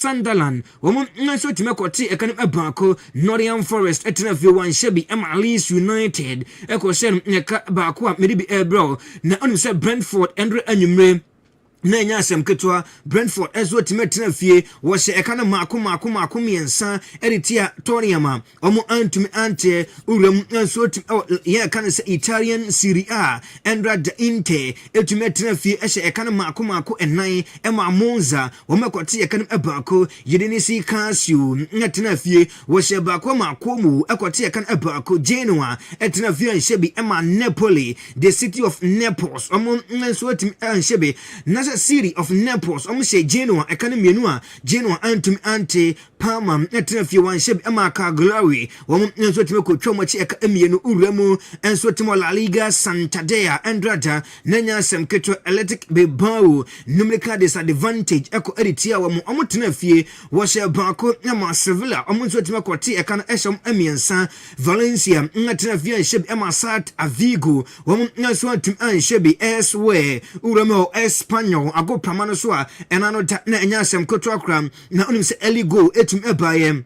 Sunderland, woman, so to make a kind of Bako, Nottingham Forest, Etenaville, one Shabby, Emma Leeds United, Echo Shem, Bako, maybe a bro. Now, only said Brentford, Andrew Anumre. Na nya asem ketwa Brentford enso timetina fie wo hye ekana mako miensa editia Tottenham omo antumi ante uram enso tim ye kana se Italian Serie A Endra de Inte etumetina fie ehye ekana mako enan ema Monza wo mekote ekana ebako yedini si Casio nyatina fie wo hye bako mako mu ekote ekana ebako Genoa etina fie nhyebi ema Napoli the city of Naples omo enso tim nhyebi na city of Naples say Genoa ekane mienu a Genoa antum ante Parma etina fie wan shebe emaka glory nso time ko twomachi eka mienu uramu enso timo La Liga Santander Andrada nanya sem keto Athletic Bilbao numerical disadvantage eko editia wo tena fie wo she bako ema Sevilla nso time ko te eka no eshom emiensa Valencia tena fie shebe ema Sat Avigo nso antum an shebe elsewhere uramu Espanyol ago pramano so a enano na enya asem koto akram na onim se early goal etum ebayem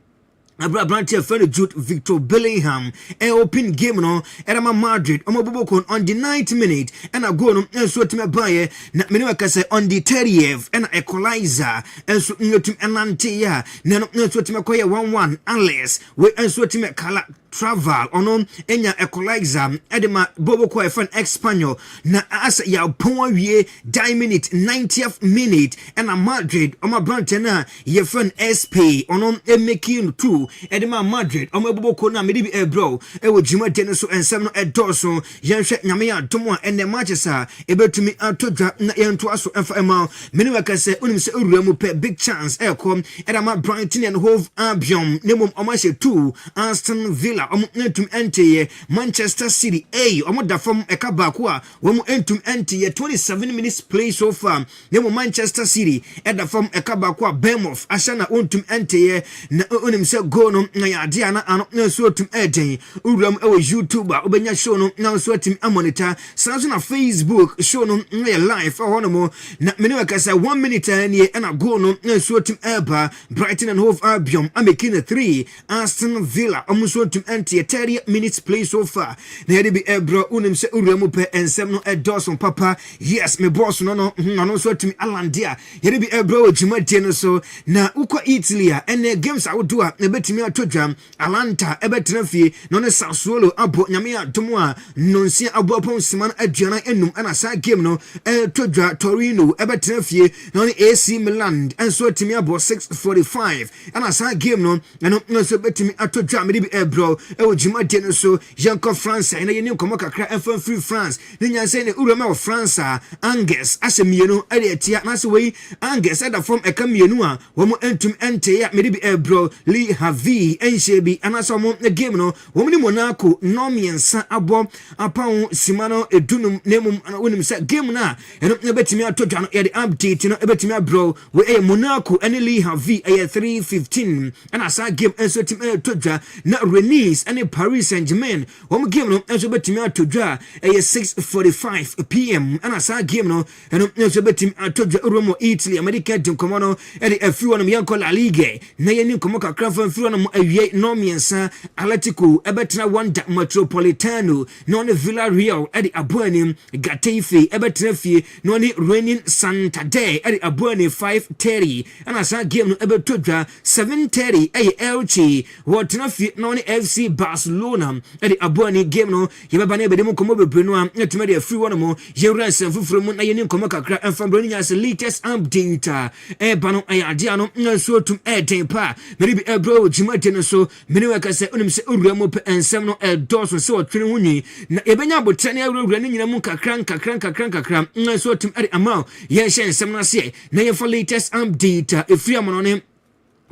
Abrantia friend Jude Victor Bellingham open game no Erama Madrid omobobokon on the 9th minute and a goal no enso time baye na meni wakase on the 30th and equalizer enso nyotum enante ya na enso time koye 1-1 unless we enso time kala travel ono enya equalizer edema bobo ko efan Espanyol na asa ya pon wie die minute 90th minute and a Madrid omabrantia na ye friend SP ono making 2 edema Madrid bobo ko na medi bro wo juma den so ensem no edoso yenhwe nyame ya domo ene Manchester ebetumi atodwa na yento aso emfa ema meni wakase onim se uramu pe big chance ekom edema Brighton and Hove Albion nemom omashe 2 Aston Villa entum ente Manchester City da from ekabako a entum ente 27 minutes play so far nemo Manchester City da from ekabako a Bournemouth ashana entum ente na onim se go no na ya dia na ano na so tum eden uram YouTuber obenya show no na so tim monitor sanso na Facebook show no na live hono mo na meni wakasa 1 minute anie na go no na so tim eba Brighton and Hove Albion amekina 3 Aston Villa so tum ente 30 minutes play so far na yede bi bro unim se uramu pe ensem no edoson papa yes me boss no so tum alandia yede bi bro jumade no so na uko Italy ene games awodo a na betimi atodwam Atlanta ebetena fie no ne Sassuolo abo nyame adomo a nonsia abo pon siman aduana enum ana sa game no todwa Torino ebetena fie no ne AC Milan enso timi abo 6:45 ana sa game no so betimi atodwa me bi bro juma de no so yanko France na yeni Nkomo kakra enfan free France ne nyanse ne urama of France Angus asemienu etia na se we Angus da from ekamienu a wo mo entum ente ya me bi bro Lee Havi Enshebi anasomo the game no womni Monaco no miensa abo apao simano edunum nemum wonim se game na eno betimi atodwa no ye the update no betimi bro we Monaco ene Lee Havi 3:15 ana sa game enso tim atodwa na Rennes ene Paris Saint-Germain wom game no enso betimi atodwa 6:45 PM ana sa game no eno enso betimi atodwa Roma Italy America Nkomo no ene afiwo no yanko La Liga na yeni Nkomo kakra fan fiwo no awie no miensa Atletico ebetena Wanda Metropolitano no ne Villarreal edi abuani Getafe ebetena fie no ne Renin Santander edi abuani 5:30 ana sa game no ebetodwa 7:30 Elche wotena fie no ne FC Barcelona edi abuani game no yebeba na ebedemu Nkomo bebrenu a etuma de free one mo yewura senfufuro mu na yeni Nkomo kakra enfambro nya se latest update bano ayade no nso tum tempa meri bi bro juma de no so meni wakase onim se uramu pe ensem no edoso se otwene hunyi na ebenya botane awura ne nyina mu kakran nso tum eri ama ye hye ensem no se na ye for latest update efri amono ne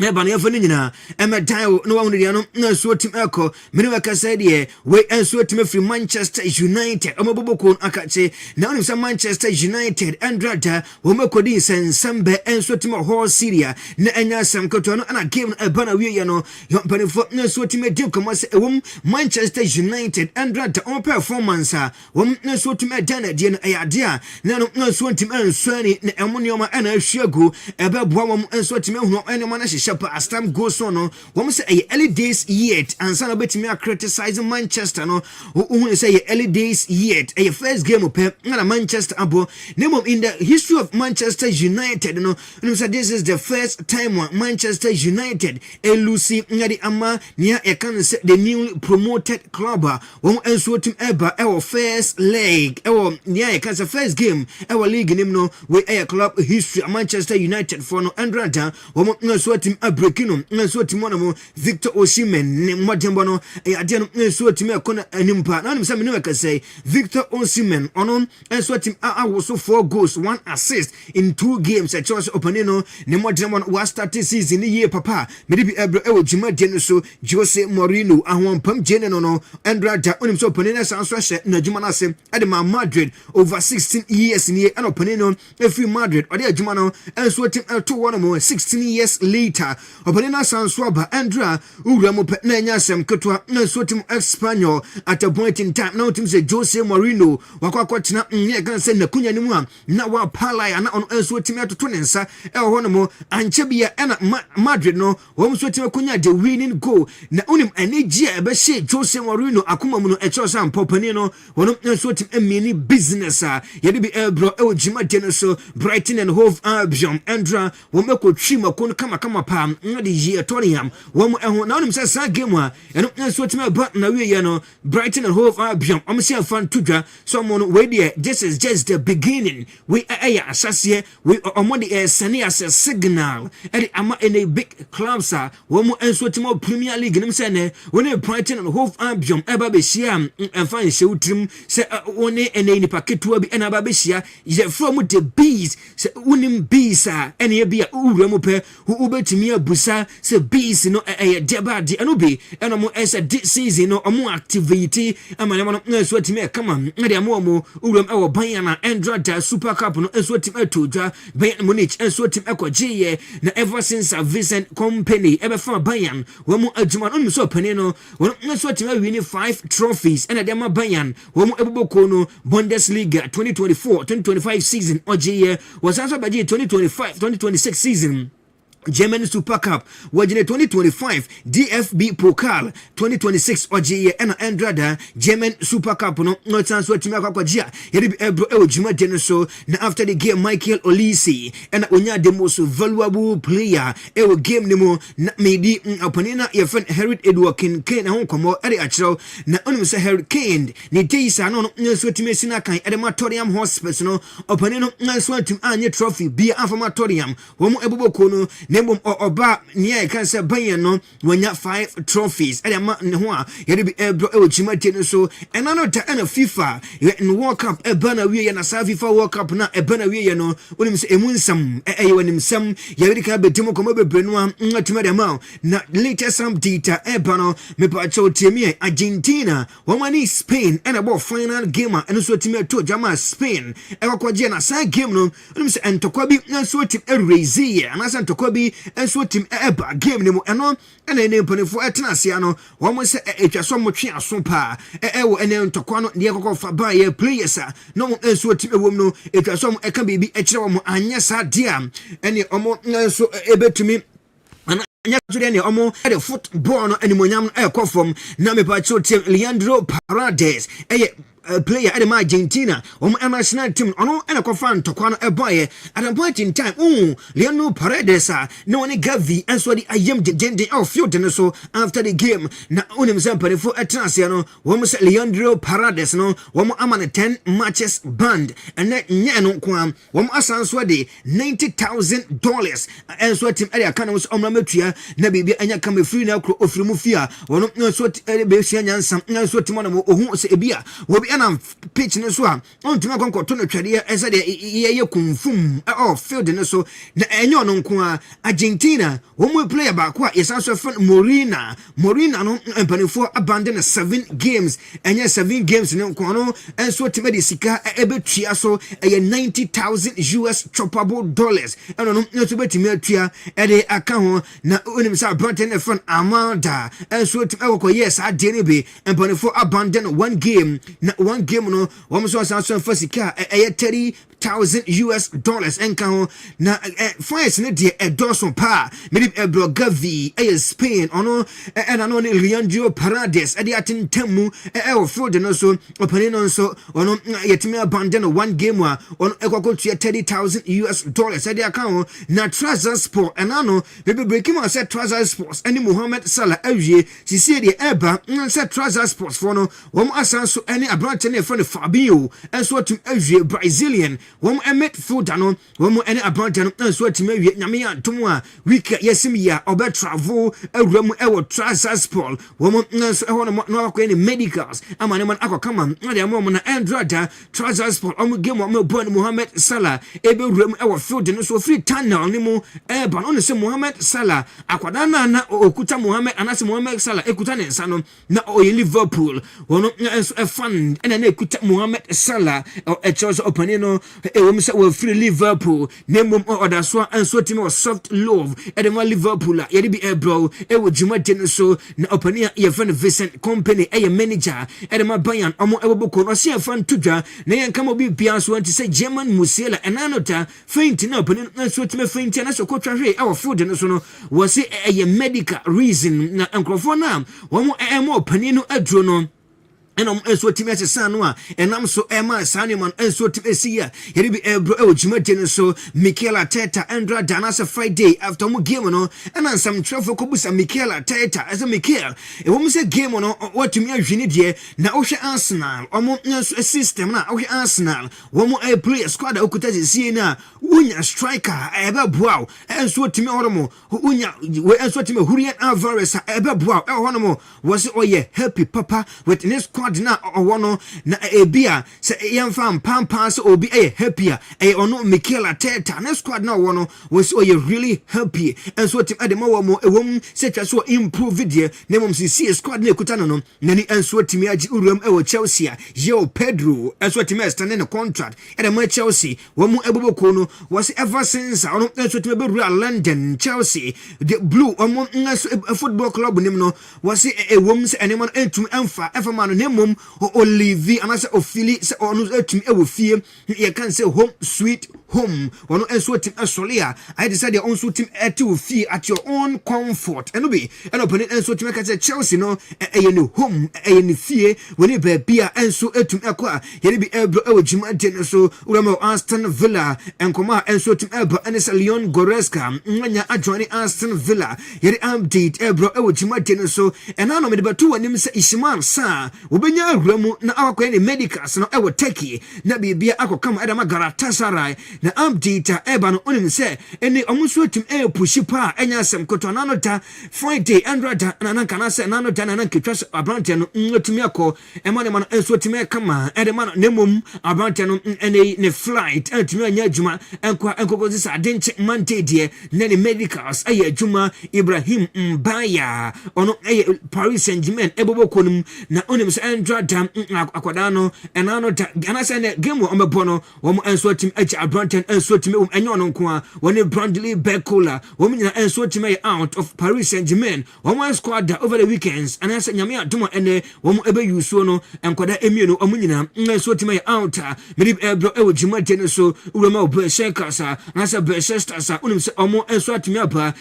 Eba na yɛfo no nyinaa ɛmɛdan no wahunu deɛ no na nsuo tim ɛkɔ mene wɔkasa deɛ wei nsuo tim afiri Manchester United ɔmabobɔko akakye na wonim sɛ Manchester United ɛndrada wɔmɛkɔdi nsɛnsɛm bɛ nsuo tim hɔ Syria na ɛnya asɛm ketewa no ana game no ɛba na wieɛ no mpanimfoɔ na nsuo tim adi nkɔmmɔ sɛ ɛwom Manchester United ɛndrada ɔmo performance a wɔm na nsuo tim ɛda na deɛ no ɛyɛ adeɛ a na no na nsuo tim ɛnsuani na ɛmo nneɔma ɛna ahwie agu ɛbɛboa wɔm nsuo tim ɛhunu ɛnneɔma no hyehyɛ as time goes on no wɔn say a early days yet and son betimi a criticizing Manchester no who say early days yet a first game of na Manchester abo name in the history of Manchester United no say this is the first time Manchester United elusi ngadi ama nia e can say the newly promoted club wɔn enso team eba our first leg our nia e can say first game our league name no we a club history Manchester United for no Andrada wɔn enso team breakino nso timo no Victor Osimhen ne modembo no ade no nso timo ekona animpa na nim se me ne ka say Victor Osimhen ono nso tim awoso 4 goals 1 assist in 2 games at Chelsea opening no ne modembo no was start season ye papa me de bi ebro e jima de no so Jose Mourinho ahonpam jene no Andrada onim so opening na sanso hye na juma na se ade ma Madrid over 16 years ni and opening no every Madrid ade ajuma no nso tim to one more 16 years later Openina Sanswaba Andra Uramu na nya asem ketwa na so tim Espanyol at a point in time now tim say Jose Mourinho wakwakwatena nye kan say nakunya nimu a na wa pala na on so tim atoto ne nsa e ho no mo anche bia na Madrid no wo so tim akunya the winning goal na unim energy e be she Jose Mourinho akoma mu no e cho sam popani no wono so tim emini business a ye de bi bro e ojima de no so Brighton and Hove Albion Andra wo mekotwi makon kama pa na de ye Tottenham wo ehun na onim say game a eno nso tima ba na we no Brighton and Hove Albion am say fan tudwa so mo no we there this is just the beginning we asase we omo de sene as a signal e ama in a big clubs a wo mo nso tima Premier League nim say ne we Brighton and Hove Albion eba be hia emfa nhye utrim say woni ene ni paketua bi ena ba be hia ye from the bees say unim bees a ene ye bia uwura mu pe ubetimi abusa say bees no deba de eno be eno mo esa this season no omo activity amane mo no so timi kama de mo uwura e wo ban na Andrada Super Cup no so timi atodwa Bayern Munich so timi akogye na ever since a Vincent company ebe fa Bayern wo mo adwuma no so pani no wo so timi win 5 trophies and de ma Bayern wo mo eboboko no Bundesliga 2024-2025 season ogye was also by 2025-2026 season German Super Cup wajine 2025 DFB Pokal 2026 oje and Andrada German Super Cup no chance what me akwakwajia yedi ebro e ojuma de no so na after the game Michael Olise and onya the most valuable player e wo game ni mo na medi oponina ye friend Harry Edward Kane na Nkomo e de achiro na onim se Harry Kane ni deisa no so timesi na kan e de Matoriam Hospital no oponino na so atim anye trophy bia afa Matoriam wo mo eboboko no Nembum oba nia kan say Bayern no wanya 5 trophies e ma ne ho a ye de bi ebro e ochimate no so enano ta na FIFA in World Cup e bana wie na sa FIFA World Cup na e bana wie no onim se emunsam ye wanim sam ye de ka betim ko mabebre no atuma de ma na latest some data e bana me pa cho temi Argentina wamani Spain and about final game and so timi to jama Spain e kwakwaje na sa game no onim se entokwa bi na so tim e raise and asa entokwa bi enso tim eba game ni mu eno ena ene mpanefo etena ase ano wo mo se etwaso mo twe aso pa wo ene ntokwa no de kokofa ba ye players no mo enso tim ewom no etwaso mo eka bibi ekire wo mo anya sa dia ene omo enso ebetumi anya tụrụ ene omo the football no animonyam ekofom na me pa chotem Leandro Paredes player at Argentina national team ono ena kofa ntokwa no eboye at a point in time Leandro Paredes no one gavi enso di ayem de field no so after the game na onim zampare for etranse no wo say Leandro Paredes no wo amane 10 matches banned and nya no kwa wo asanso de $90,000 enso team area kana was omrametua na bibia anya kama free na kro ofrimu fia wo no so be hia nyansam enso team no ohun se ebia wo ɛna pitch ne so a ɔntumi akɔnkɔto no twɛdeɛ ɛsɛ de yɛyɛ kumfum field ne so na ɛnyɛ ɔno nko a Argentina wɔn player baako a yɛsan so fɛ Morina no mpanimfoɔ abandon 7 games ɛnyɛ 7 games ne nko no ɛnso tumi de sika ɛbɛtua so ɛyɛ $90,000 choppable dollars ɛno no nso bɛtumi atua ɛde aka ho na onim sɛ abrante ne fɛ Amanda ɛnso tumi ɛwɔkɔ yɛ saa deɛ ne bi mpanimfoɔ abandon 1 game na 1 game no wɔn nso asan so fɛ sika ɛyɛ $30,000 ɛnka ho na France ne deɛ ɛdɔso pa mede Blvd ɛyɛ Spain ɔno ɛna no ne Leandro Paredes ɛde atentam mu ɛwɔ field no so ɔpani no nso ɔno yɛtumi abandon 1 game a ɔno ɛkɔkɔtua $30,000 ɛde aka ho na Trabzonspor ɛna no bebe breaking ma sɛ Trabzonspor ɛne Mohamed Salah awie sisie deɛ ɛba sɛ Trabzonspor for no wɔn asan so ɛne abrante ne ɛfɛ no Fabinho ɛnso atum awie Brazilian wɔn midfielder no wɔn ɛne abrante no ɛnso atum awie nyame atom a week yɛsim yi a ɔbɛ travel awura mu ɛwɔ Trabzonspor wɔn nso ɛhɔ no akɔkɔ ne medicals ama ne man akɔka ma na deɛ wɔn na Andrada Trabzonspor wɔn game wɔn bɔ ne Mohamed Salah ɛbɛwura mu ɛwɔ field no so free tunnel ne mu ɛba no ne sɛ Mohamed Salah akwadaa na okuta Mohamed anase Mohamed Salah ekuta ne nsa no na ɔyɛ Liverpool wɔn nso ɛfan ɛna na ekuta Mohamed Salah ɛkyerɛ sɛ ɔpani no ɛwɔ mu sɛ wɔ free Liverpool ne mu ɔda so nso timi wɔ soft love ɛde ma Liverpool a yɛde bi ɛbrɔ ɛwɔ dwumadi no so na ɔpani a yɛfɛ no Vincent Kompany ɛyɛ manager ɛde ma Bayern ɔmo ɛbɛbɔ kɔ no ɔsi ɛfa ntodwa na yɛn kama obi bia so nti sɛ German Musiala ɛna no ta faint na ɔpani no nso timi faint na sɛ kɔtwa hwee ɛwɔ field no so no wɔsi ɛyɛ medical reason na nkurɔfoɔ no a wɔn ɛmo ɔpani no aduro no ɛna nso timi asesa no a ɛnam so ɛma saa nneɛma nso timi esi a yɛde bi ɛbro ɛwɔ dwumadi no so Mikel Arteta Andra Danasa Friday after mo game no ɛna nsɛm twerɛfo kɔbusa Mikel Arteta ɛsɛ Mikel ɛwɔ mu sɛ game no wɔtumi ahwini deɛ na wohwɛ Arsenal ɔmo nso system na wohwɛ Arsenal wɔn player squad a okuta sie na wonya striker ɛbɛboa ɛnso timi ɔrɔmo wonya ɛnso timi Julian Alvarez ɛbɛboa ɛwɔ hɔ no mo wɔsi ɔyɛ happy papa with this squad na ɔwɔ no na ebia sɛ yɛmfa mpampa sɛ obi ɛyɛ happy a ɛyɛ ɔno Mikel Arteta ne squad na ɔwɔ no wɔsi ɔyɛ really happy ɛnso tim ɛde ma wɔ mo ɛwɔ mu sɛ twa so improve deɛ na mmom sisi squad na ekuta no no nani ɛnso timi agye uram ɛwɔ Chelsea a João Pedro ɛnso timi ɛstande ne contract ɛde ma Chelsea wɔn mu ɛbɛbɔ ko no wɔsi ever since ɔno ɛnso timi bɛwura London Chelsea the blue ɔmo ɛnso football club nim no wɔsi ɛwɔ mu sɛ ɛne ma no ɛntum ɛfa ma no mom Olivi anase ofili se onu etumi ewo fie ye kan say home sweet home ono enso tim esolia I decided on so tim eti wo fie at your own comfort eno bi eno pone enso tim ka say Chelsea no eye ne home eye ne fie woni ba bia enso etum ekọ a ye bi ebro ewo jima de no so urama Aston Villa Nkomo enso tim eba enese Leon Goretzka nwanya adwani Aston Villa ye update ebro ewo jima de no so ena no me de batu wanim se Ismail Sa obenya awuramu na akɔkɔ ne medicals no ɛwɔ Turkey na bibia akɔkam ɛdama Galatasaray na update ɛba no onim sɛ ɛne ɔmo so tim pushi pa ɛnya asɛm koto na no ta Friday Andrada na nanka na sɛ na no ta na nanka twa abrante no ntumi akɔ ɛma ne ma no ɛso tim ɛkama ɛdema no nemom abrante no ɛne ne flight ɛntumi anya adwuma ɛnkɔkɔ sɛ adenche mante deɛ na ne medicals ɛyɛ adwuma Ibrahim Mbaya ɔno ɛyɛ Paris Saint-Germain ɛbɔbɔ konum na onim sɛ Andrada akwada no ɛna no ta gana sɛ ne game on mebɔ no wɔn enso team echi Abranten enso team enye ɔno nko a wɔne Bradley Bekola wɔn nyina enso team out of Paris Saint-Germain wɔn squad over the weekends and sɛ nyame adom ene wɔn ebe yusuo no enkwada emienu wɔn nyina enso team out mede ebro ewo jimate no so urama obesheka sa na sɛ Beshesta sa onim sɛ wɔn enso atimi aba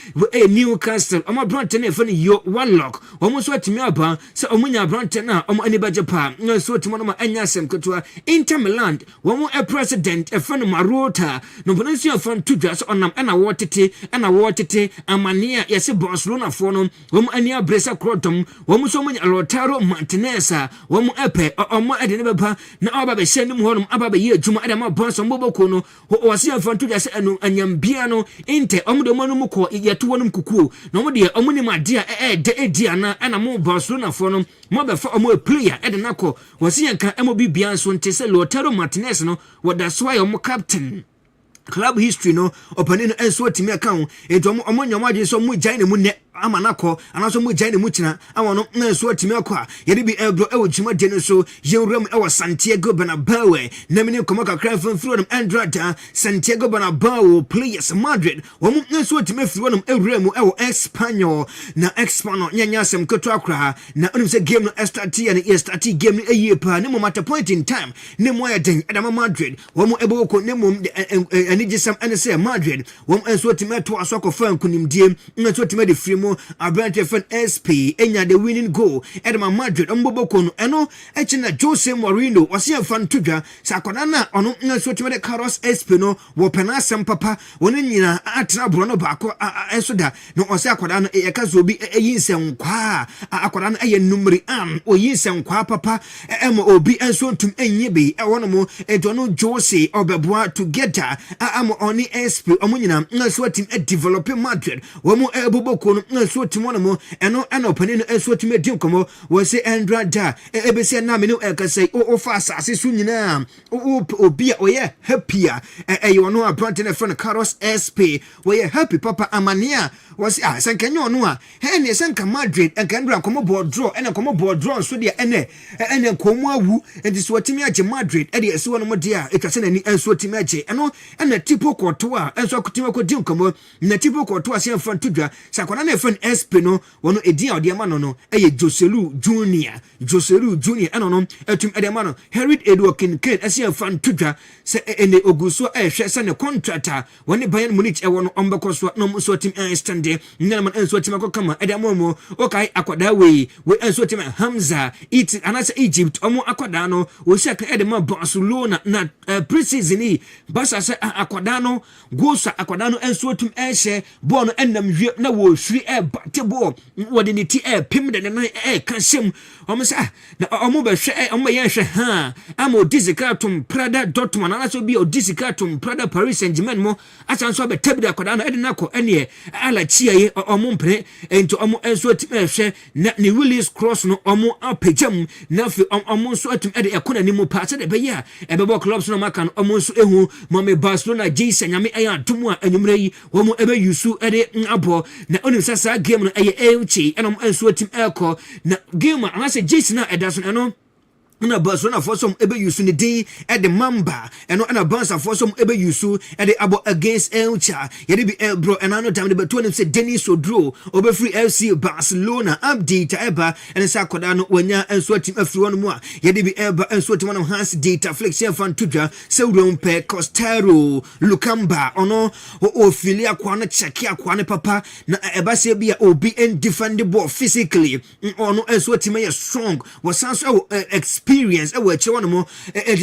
Newcastle wɔn Abranten efe no yo Warlock wɔn so atimi aba sɛ wɔn nya Abranten na wɔn aniba Japan so timo no ma anya sem kotoa Inter Milan wɔn president efeno Maruo Atlanta no bonansia fan to just onam na wotete amania yesi Barcelona for no wom ania bresa krotom wom so munya Lautaro Martinez wom epe omo ede ne beba na aba be hye nim honum aba be ye adwuma ade ma bonso mboboko no wasi fan to just anu anyambia no inte omo de manu mko yeto wonum kukuo na omo de omo ni made a de edia na mo Barcelona for no mo be fa omo player ede nako wasi yanka emo bibia so ntese Lautaro Martinez no that's why omo captain club history no opening enso timi account eto omo nyamade so mu gyan mu ne amanako anaso mu gyan mu tina awono enso timi akwa yede bi ebro ewo jima de no so yewram ewo Santiago Bernabeu na mini komo kakra fanfiro no Andrada Santiago Bernabeu players Madrid womu enso timi firo no ewram ewo Espanyol na Espanyol nyanya sem koto akra na onim se game no start ya na start game no eyi pa ne mo matter point in time ne mo ya den edama Madrid womu ebo ko ne mo anigisam ane say Madrid wom enso timi to asoko fan kunimdie enso timi de frimo abrante fan SP enya the winning goal edema Madrid omboboko no eno echina Jose Mourinho wase fan tudwa sakoda na ono enso timi de Carlos SP no wo penasem papa woni nyina atena bro no baako enso da no ose akoda no yekazo bi eyinsem kwa akoda no eye numeri am oyinsem kwa papa emo obi enso ntum enye bi ewono mo edono Jose obeboa together am oni SP omunyina nso team develop Madrid womu eboboko no nso team wono eno pani no nso team edi nkomo wo se Andrada ebese na me no ekasai o fa asase so nyina obi a oye happier you know abrante na friend Carlos SP we happy papa amania was sankanyo no a he ne sanka Madrid enkandra komo board draw ene komo board draw so de ene komo awu enti so team age Madrid e de esi wono mo de a etwase na ni nso team age eno na tipo koto a enso akotima ko di nkomo na tipo koto a se fan tudwa sakwana na fan SP no wono edi a ode ma no eye Joselu Junior eno no etum ede ma no Herid Edward Kincaid ase fan tudwa se ene oguso ehwe se ne contractor woni Bayern Munich e wono ombekoso no so team stande nyana man enso team akokama ede amomo okai akwada we enso team Hamza it anasa Egypt omo akwada no wo se aka ede ma Barcelona na pre-season basa se akwada no gosa akwada no enso tum ehye ball no enam hwe na wo hwiri bate ball wode ne ti pim de na kansem omo se na omo be hwe omo ye hwe ha amo disikatum Prada Dortmund na so bi disikatum Prada Paris Saint-Germain mo asanso be tabida akwada no ede nako ene ala chiaye omo mpre ento omo enso tum ehwe na ne Willis Cross no omo apejam na fi omo so tum ede ekona ni mo pa se de be ya ebebo clubs no maka no omo so ehu mame Barcelona jisa nyame aya atomu a anyumre yi wo mo ebe yusu ede abo na onim sasa game no eye elchi enom enso tim elko na game anase jisa na edaso eno na Barcelona for some ebe yusu ni din at the Mamba eno na Barca for some ebe yusu at the abo against Elcha yede bi bro and ano time the beto say Denis Odro obe free FC Barcelona update eba and sa koda no wanya enso team afri won mu a yede bi eba enso team no Hans data flex fan tudwa se pe Costero Lukamba ono o filia kwa na check akwa ne papa na eba se bia obi and defend the ball physically ono enso team is strong was so experience ewe che wono mo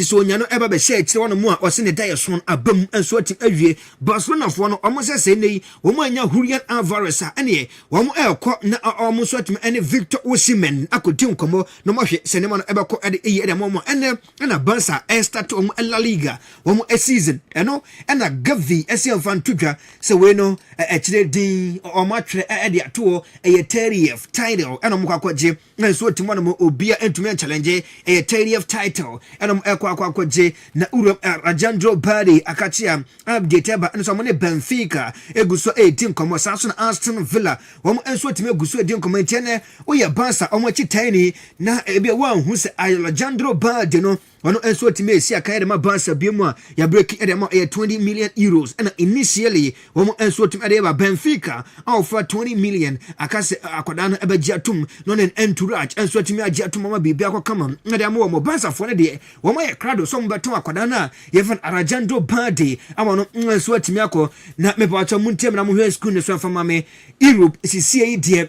so nya no eba be share che wono mo a ose ne die so abam enso ati awie Barcelona fo no omo se nei wo mo anya Julian Alvarez a ene wo mo ekọ na omo so ati ene Victor Osimhen akodi nkomo no mo hwe se ne mo no eba ko ede eye ede mo ene na Barca start omo La Liga wo mo season eno na Gavi ese fan tudwa se we no chire din omo atwere ede ato eye 30th title eno mo kwakoje na so ati mo no obia entumi challenge 30th title and ekwa na Alejandro Balde akachia update eba nso mo ne Benfica eguso 18 komo sanso na Aston Villa wo enso time eguso 18 komo entiene oya Barca omo chitani na ebia wan hu se Alejandro Balde no ono enso time esi akaya de ma Barca biemu a ya break ede ma 20 million euros and initially wo enso time ede ba Benfica offer 20 million akase akoda no eba giatum no nen entourage enso time agiatum ma bibia akokama na mo Barca fo ne de wo ma ye crowd so mbeto akoda na even Alejandro Balde amono enso atimi akọ na me pa muntem na mo hwe school ne so afama me Europe sisie de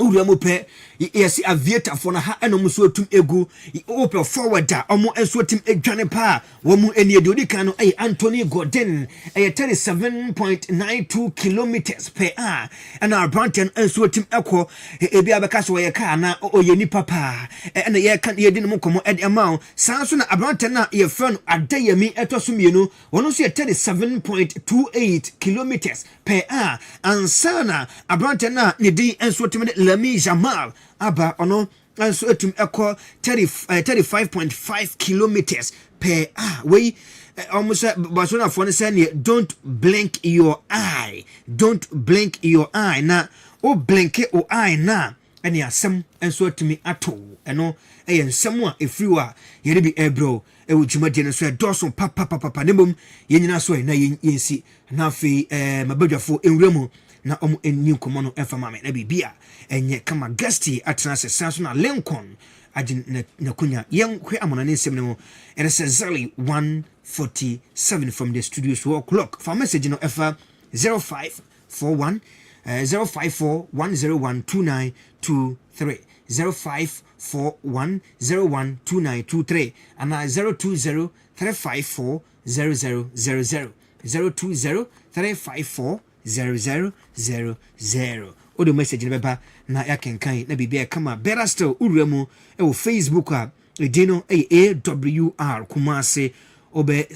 owura mo pe yes aviator for na ha enom so tum egu open forwarder omo enso tim edwane pa wo mu eni de odi kan no Anthony Gordon 37.92 kilometers per hour and our Branton enso tim ekọ ebi abeka so ye car na oye ni papa na ye kan ye di no Nkomo edi amount sanso na Branton na ye friend Adeyemi etosumienu wono so 37.28 kilometers per hour and sana Branton na ne di enso tim Lami Jamal aba ono enso etum ekọ 35.5 kilometers per hour we almost Barcelona for say don't blink your eye na o blink o eye na any asem enso atumi ato eno ensem a efriwa ye bi ebro ewu dwumade no so doso papa nemom ye nyina so na yensi na afi mabadwafo enwuramu na omo eni Nkomo no efama me na bibia enye kama guesti atena se sanso na Lincoln agin na kunya yen hwe amona ne nsem no it is exactly 1:47 from the studios clock for message no efa 0541 054-101-2923 0541-01-2923 and 020-354-0000 020-354-0000 Odo message beba na yakenkan na bibia kama better still uremu e Facebook a edino Awr Kumasi obe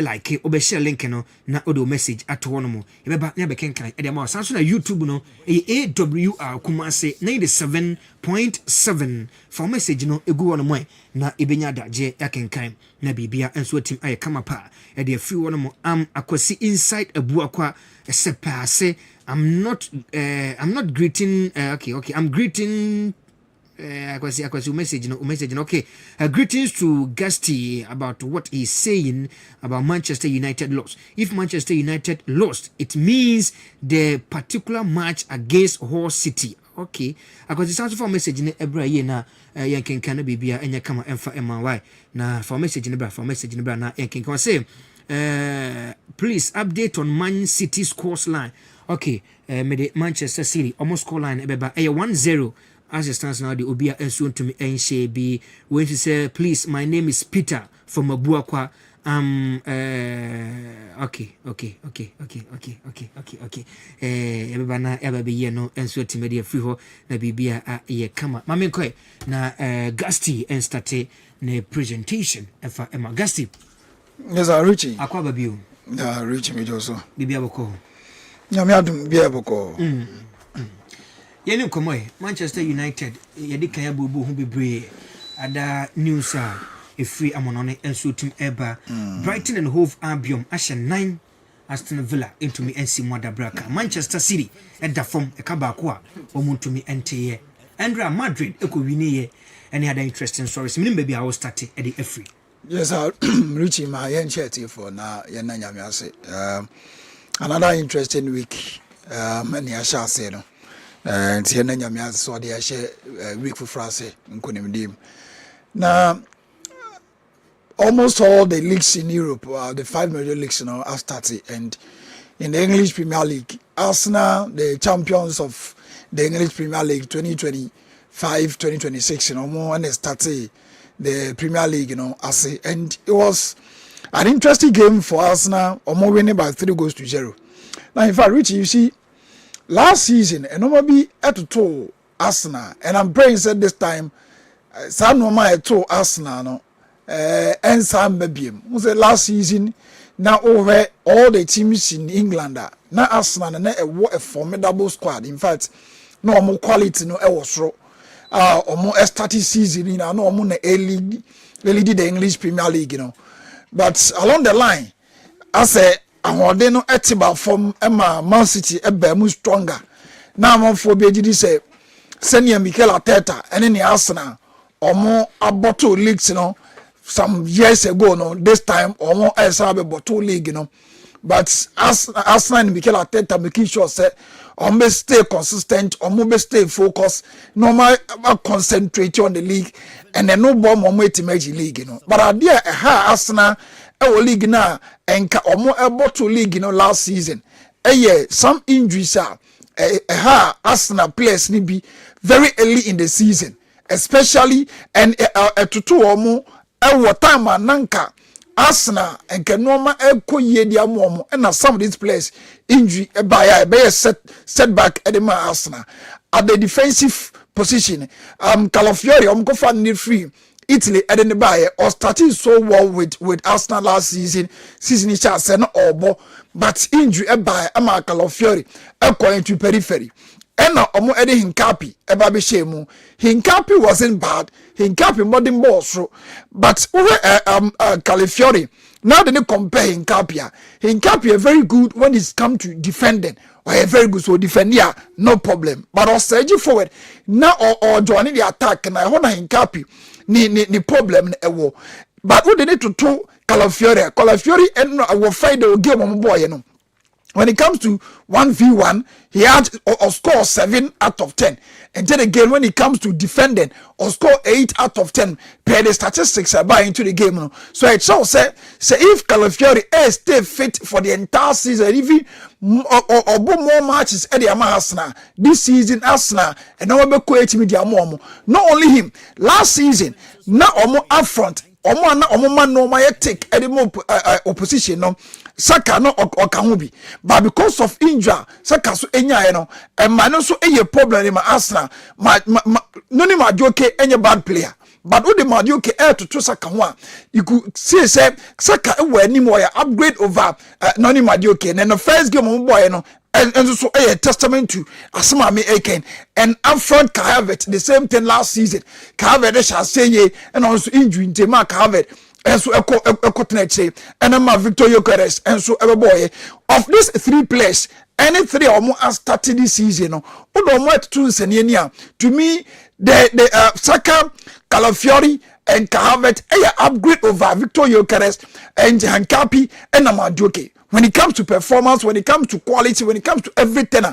like obe share link no na odo message ato no mo ebeba na bekenkan e de ma sanso na YouTube no Awr Kumasi 97.7 for message no egu wono mo na ebenya daje yakenkan na bibia enso tim aye kama pa e de free wono mo am akwasi inside abu akwa sepase I'm not greeting okay I'm greeting akwasi message no okay greetings to Gusty about what he's saying about Manchester United loss. If Manchester United lost, it means the particular match against Hull City. Okay, akwasi sound for message ne ebra ye na yankenkan na bibia enya kama emfa MY na for message ne bra na yankenkan say please update on Man City scores line. Okay, Manchester City almost score line ebeba 1-0 as it stands now. The Obia ensuing to me NCB when to say please my name is Peter from Abuakwa. Okay. Ebeba na ebe ye no ensuing to me free ho na bibia ye kama. Mame koi na Gusty and start na presentation efa ema Gusty. Yes, Richie. Akwa babiu. Yeah, Richie me also. Bibia boko. Nyame adum bia boko. Yeni Nkomo Manchester United yedi kan ya bubu hu bebre ada news a free amonone enso tim eba Brighton and Hove Albion ashe 9 Aston Villa into me NC Mwada Braka Manchester City eda form e kaba ko a omuntu mi enteye Andrea Madrid eko winiye any other interesting stories minim baby I will start e dey free. Yes, Richie my yen chat for na yen na nyame ase. Another interesting week many I shall say no. And here na nyame ase so dey share week for France nkonimdim. Now almost all the leagues in Europe, the 5 major leagues now are started, and in the English Premier League, Arsenal, the champions of the English Premier League 2025-2026, more and they started the Premier League, and it was an interesting game for Arsenal, more winning by 3-0. Now, in fact, Richie, you see, last season, and nobody had to told Arsenal, and I'm praying said this time, some no my told Arsenal, no. And some baby, last season now over all the teams in England. Now Arsenal a formidable squad. In fact, no more quality no was or more starting season no more lead the English Premier League, But along the line, I say I they no etiba from Emma Man City a stronger. Now I'm for BGD say senior Mikel Arteta and any Arsenal or more about 2 leagues, some years ago, this time or more else have about 2 league, But as Arsenal and Mikel Arteta making sure say almost stay consistent, almost stay focused, normal concentrate on the league, and then no bomb on way to major league, But idea Arsenal league now and almost about 2 league, last season. Some injuries are Arsenal players ni be very early in the season, especially and Tutu omo what time nanka Arsenal and Kenoma eko ye dia mo and some of these players injury by setback at the Arsenal at the defensive position. Calafiori go find need free Italy and then buy or starting so well with Arsenal last season is just an obo, but injury by Calafiori going to periphery. And now omo ede Hinkapi eba be shemu. Hinkapi wasn't bad. Hinkapi modern ball so, but Calafiori now they compare Hinkapi. Hinkapi are very good when it's come to defending. Or very good so defend, yeah, no problem. But Osei forward now or joining the attack and I want Hinkapi ni problem ewo. But what they need to do Calafiori and I will find the game on boy, you know. When it comes to 1v1, he had or score 7 out of 10. And then again, when it comes to defending, or score 8 out of 10. Per the statistics about into the game. No? So it shows say if Calafiori stay fit for the entire season, even or more matches at the Arsenal this season, Arsenal and now be creating media more. Not only him, last season, now more up front. Omo no my take any more opposition no Saka no okahubi but because of injury Saka so enya no and man so a problem in my Arsenal no ni Madueke any bad player but with the Madueke to Saka one you could see say Saka we any more upgrade over no ni Madueke and then the first game on boy no and so a testament to Asama me Aken and up front Kahavet the same thing last season Kahavet shall say and also injury in Tema Kahavet and so a and I'm a Victor Yokeres and so a boy of these 3 players any 3 or more are started this season no to me the Saka Calafiori and Kahavet upgrade over Victor Yokeres and Hankapi and Amaduke. When it comes to performance, when it comes to quality, when it comes to everything,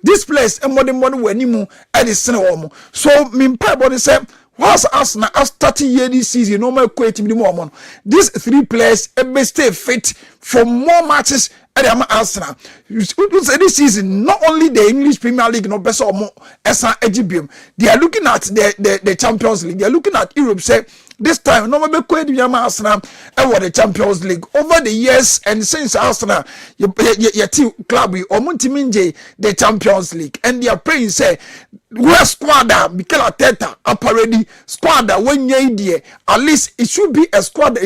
this place and modern when you at the cinema. So, body say, whilst Arsenal has 30 years this season, no more quitting the moment. These 3 players may stay fit for more matches at the Arsenal. This season, not only the English Premier League, no better or more, they are looking at the Champions League, they are looking at Europe, say, this time, no matter where the Arsenal and the Champions League over the years and since Arsenal, your team club, or Montiminje, the Champions League, and they are praying say, where squadra, Mikel Arteta, up already squadra when you idea, at least it should be a squad,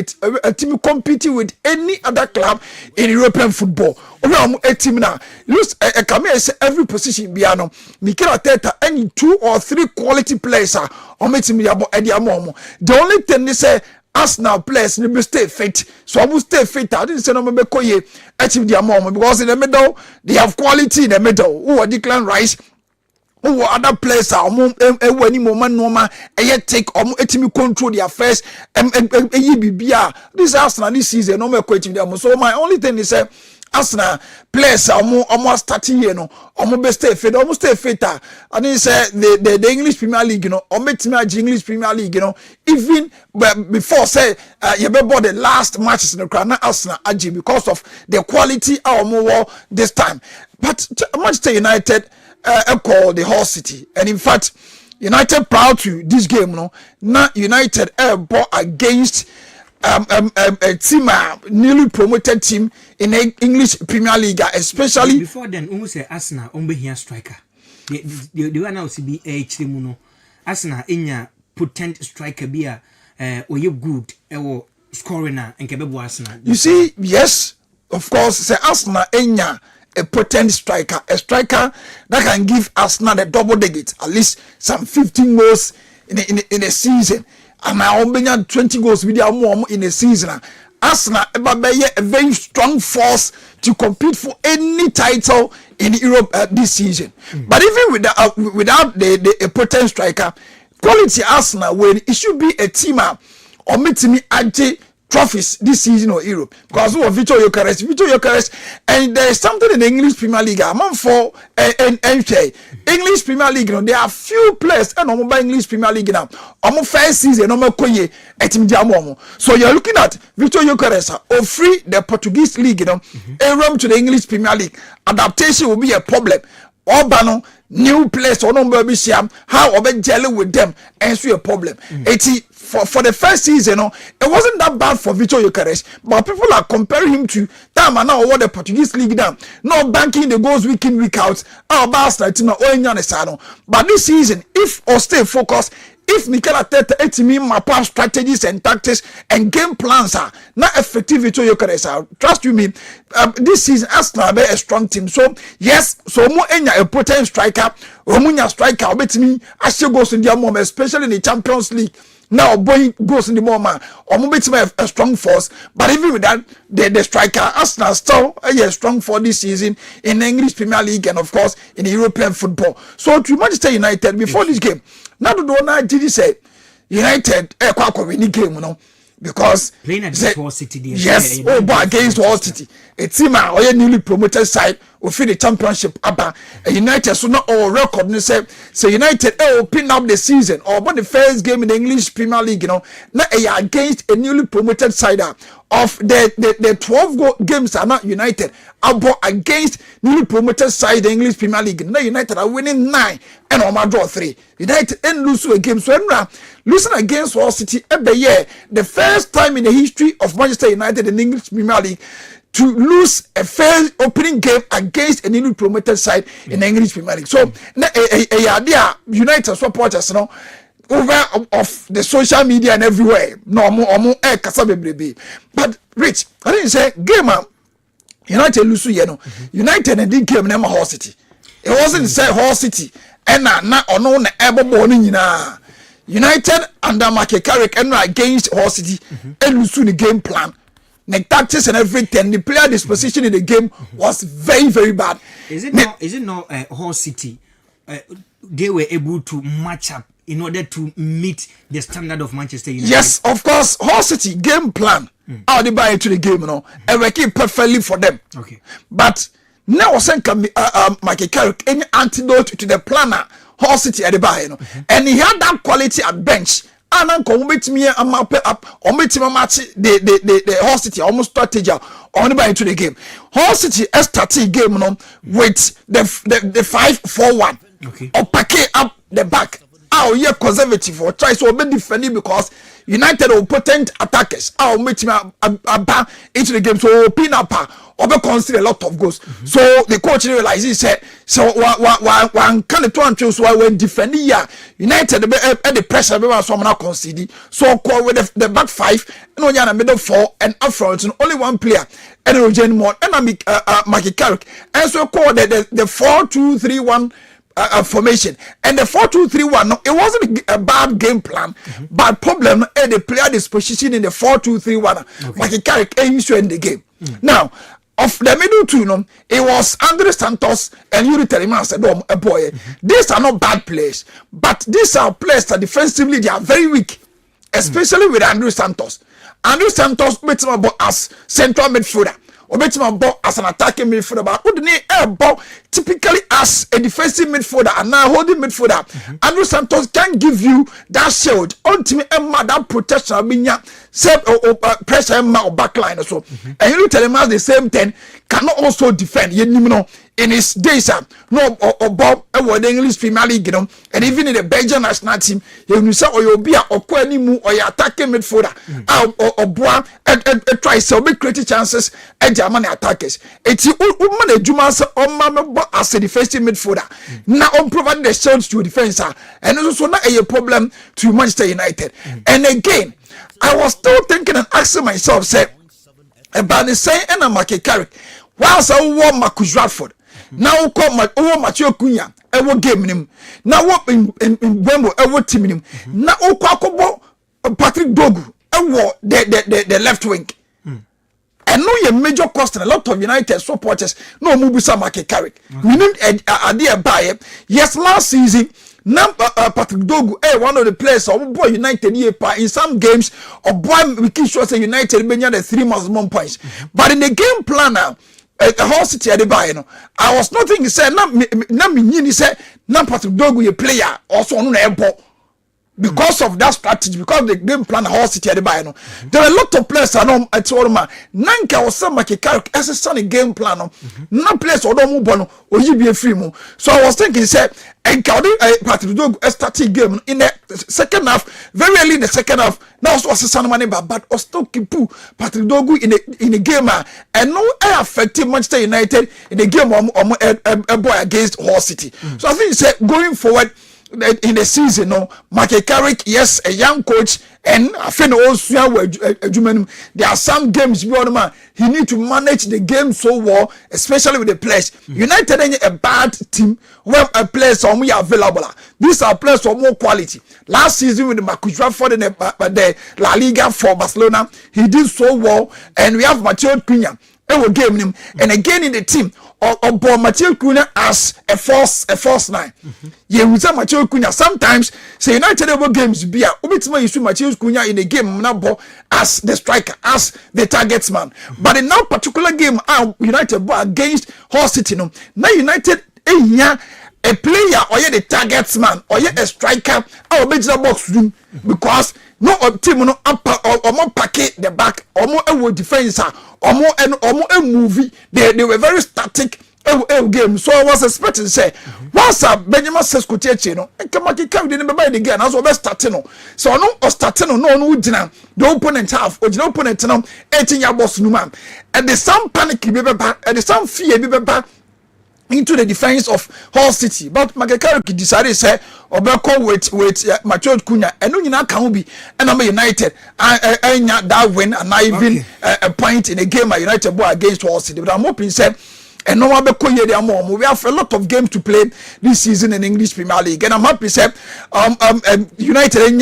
a team competing with any other club in European football. A team now, use a camera every position piano. Mikel Arteta any 2 or 3 quality players are or making me about Eddie Amomo. The only thing they say Arsenal players need to stay fit. So I will stay fit. I didn't say no me koye Eddie Amomo because in the middle they have quality in the middle. Who are Declan Rice? Who other players are any moment normal and take etimi control their affairs this Arsenal this season no more quitting them. So my only thing is Arsenal players are almost starting here no almost stay fit and he said the English Premier League you know or make me English Premier League you know even before say you bought the last matches in the crowd Arsenal because of the quality more this time but Manchester United call the whole city and in fact United proud to this game no not United bought against a team newly promoted team in the English Premier League especially before then almost say Arsenal be here striker the one now be muno Arsenal enya potent striker be or you good scoring and kebebo Arsenal you see yes of course say Arsenal enya a potent striker, a striker that can give Arsenal the double digits, at least some 15 goals in a season. And my own 20 goals with more in a season. Arsenal a very strong force to compete for any title in Europe this season. But even without the potent striker, quality Arsenal when it should be a team or meet me trophies this season or Europe because we Victor Gyökeres, and there is something in the English Premier League. I'm on for English Premier League. You know, there are few players and on English Premier League now. On first season, on Koye, so you're looking at Victor Gyökeres or free the Portuguese league. You know, a room to the English Premier League. Adaptation will be a problem. Obano new players or no baby sham how obe jelly with them and so a problem. For the first season, it wasn't that bad for Victor Gyökeres, but people are comparing him to time and now what the Portuguese league down. No banking the goals week in week out. But this season, if or stay focused, if Mikel Arteta map out strategies and tactics and game plans are not effective, Victor Gyökeres, trust you me, this season Arsenal be a strong team. So yes, so more a potent striker, Romunia striker, bet me actually goes in their moment, especially in the Champions League. Now boy goes in the moment, or bet me a strong force. But even with that, the striker Arsenal still a strong for this season in the English Premier League and of course in the European football. So to Manchester United before this game. Now the one did say United winning game, because playing against Hull City. Yes, but against Hull City, a team or newly promoted side will feel the championship. United so not all record. So United open up the season or but the first game in the English Premier League, now against a newly promoted side of the 12 games are not United about against newly promoted side the English Premier League. Now United are winning 9 and on draw 3. United and lose a game. So losing against Hull City every year, the first time in the history of Manchester United in the English Premier League to lose a first opening game against a newly promoted side in the English Premier League. So United supporters over of the social media and everywhere. But Rich, I didn't say game United lose United and didn't game name Hull City. It wasn't say Hull City and not on ever morning United under Michael Carrick and against Hull City and lose the game plan. The tactics and everything, the player disposition in the game was very, very bad. Is it not Hull City? They were able to match up in order to meet the standard of Manchester United. Yes, of course. Hull City game plan. How they buy into the game, and working perfectly for them. Okay. But now Michael Carrick any antidote to the planner Hull City at the buy, and he had that quality at bench. And Nkomo bet me a map up or met him match the Hull City almost strategy on the buy into the game. Hull City started game with the 5-4-1. Okay. Or pack up the back. Yeah, conservative or try so be defending because United are potent attackers. I'll meet him into the game so open up or be consider a lot of goals. So the coach realized he said so one kind of two and choose why when defending United at the pressure be so now concede. So call with the back 5 and on the middle 4 and up front and only one player and Eugene Moore and Michael Carrick and so call the 4-2-3-1 formation and the 4-2-3-1. It wasn't a bad game plan, but problem the player disposition in the 4-2-3-1. Michael Carrick used to end the game. Now, of the middle two, it was Andre Santos and Yuri Telemann said, "Oh, boy, these are not bad players, but these are players that defensively they are very weak, especially with Andre Santos. Andre Santos beats him about as central midfielder." Or bet him about as an attacking midfielder, but wouldn't he about typically as a defensive midfielder and now holding midfielder? Andrew Santos can give you that shield, ultimate that protection, I mean, pressure or backline or so. And you tell him as the same thing cannot also defend. You know, in his days, no or Bob the English Premier League, and even in the Belgian national team, you say or you'll be or Kwenimu or your attacking midfielder, or Boa and try so big creative chances and German attackers. It's you woman a Jumas or Mamma as a defensive midfielder. Now on providing the shields to defense, and also not a problem to Manchester United. And again, I was still thinking and asking myself, say, about the same and Michael Carrick, whilst I won Marcus Rashford. Now come my Matthew Cunha, I game him. Now what in Wembo, I will team him. Now Kwakobo Patrick Dogu, I the left wing. And no your major cost and a lot of United supporters no Mubusa Michael Carrick. We need a idea by it. Yes, last season Now Patrick Dogu, one of the players of boy United in some games, or boy we keep sure say United been the 3 maximum points. But in the game plan now, a whole city at the buy, I was not thinking say na me say na Patrick Dogu a player also on airport. Because of that strategy, because the game plan whole city at the buy, there are a lot of players I know at Orma. Nanka was some Makikar as a sunny game plan. No players or don't move or you be a free move. So I was thinking, say, and Patrick Dogu a starting game in the second half, very early in the second half. Now was a son money, but was still keep Patrick Dogu in the game and no affected Manchester United in the game a boy against Hull City. So I think say going forward. In the season, no, Mike Carrick, yes, a young coach, and I think also there are some games beyond he need to manage the game so well, especially with the players. United ain't a bad team when a players are more available. These are players for more quality. Last season with the Marcus Rashford in the La Liga for Barcelona, he did so well, and we have Matteo Cunha. Game him and again in the team or Matteo Cunha as a force 9. Yeah, we say Matteo Cunha sometimes say United games be a ubitima you see Matteo Cunha in the game now as the striker, as the targets man. But in that particular game, United against Hull City, no, now United a player or the targets man or a striker or the box room because no team no or more packet the back or more defense or more movie they were very static game. So I was expecting to say once Benjamin Sesko Teche no Kamaki come the game as well starting no so no starting no dina the opponent half or the opponent no 18 year boss no man and the some panic be back and the some fear be back into the defense of Hull City, but Makekari decided say Obeko with Matteo Cunha and no nyina can be and I'm United and that win and not even a point in a game at United boy against Hull City. But I'm hoping say and no one we have a lot of games to play this season in English Premier League and I'm happy say United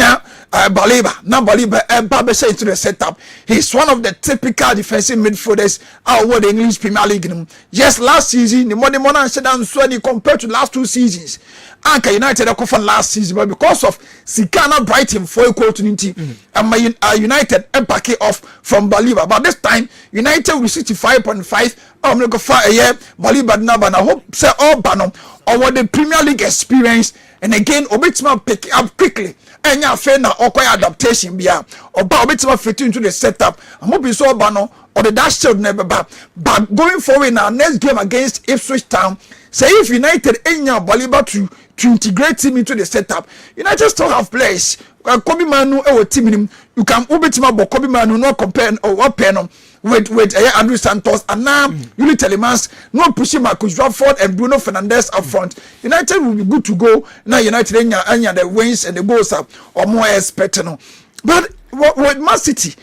Baliba now Babesha into the setup. He's one of the typical defensive midfielders out of the English Premier League. Just last season the money said and so compared to last 2 seasons Anka United from last season, but because of Sikana Brighton for equal to Ninti and my United a packet off from Baliba. But this time United with 65.5. I'm going to go for a year Baliba now, and I hope say all Banum or the Premier League experience and again Obitima pick it up quickly. And ya fair now or adaptation be or Obitima fit into the setup. I'm hoping so Bano or the dash shield never back. But going forward now, next game against Ipswich Town, say if United enya Baliba to integrate him into the setup, United still have players. Kobe Manu team him. You can Obitima but Kobe Manu no compare or pen with Andrew Santos and now Yuli Telemans no pushing Marcus Rashford and Bruno Fernandes up front. United will be good to go. Now United enya the wins and the goals are or more expected. But with Man City,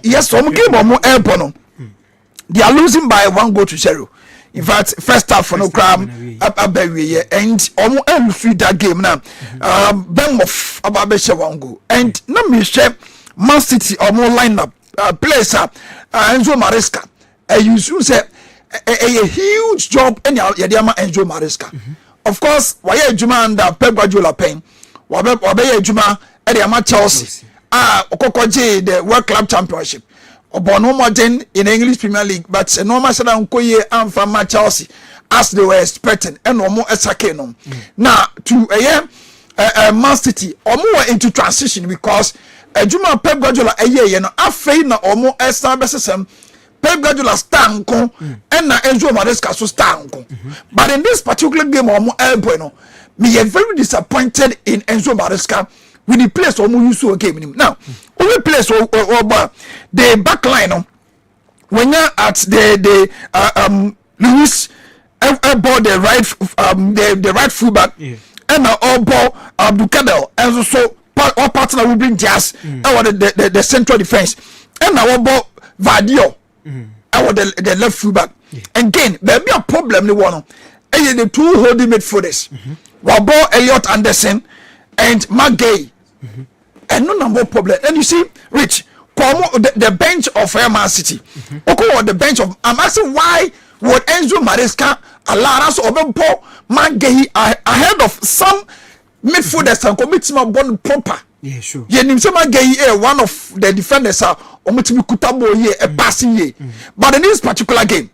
yes, some game or more airborne. They are losing by 1-0. In fact, first half for no crime and almost free that game now. Bournemouth about one goal. And no me share Man City or more lineup players Enzo Maresca. You should say a huge job in Yadiama Enzo Maresca. Of course, why Juma and Pep Guardiola paying? Wabe Juma at the Chelsea. Okokoje the World Club Championship. Obono Martin in the English Premier League, but no matter Nkoye and from Chelsea as they were expecting, and no more Esakeno. Now to a Man City or more into transition because Juma Pep Guardiola a year, you know, after na or more established Pep Guardiola stanko and na Enzo Maresca so stanko. But in this particular game, or more bueno, me are very disappointed in Enzo Maresca. When he plays or more use game in him. Now, only place the back line when you're at the Lewis ball the right fullback and all ball Bukadel and so our partner will bring Jazz or the central defense and our ball Vadio or the left fullback. Again, there be a problem the one and the 2 holding midfielders. Wabo Elliot Anderson and Mark Gay. And no number problem. And you see, Rich, the bench of Man City. Okay, the bench of I'm asking why would Enzo Maresca allow us over Mark Gay ahead of some midfielders and commitment born proper. Yeah, sure. Ye nimsema Gay one of the defenders are omutimi kutabo ye a passing ye. But in this particular game,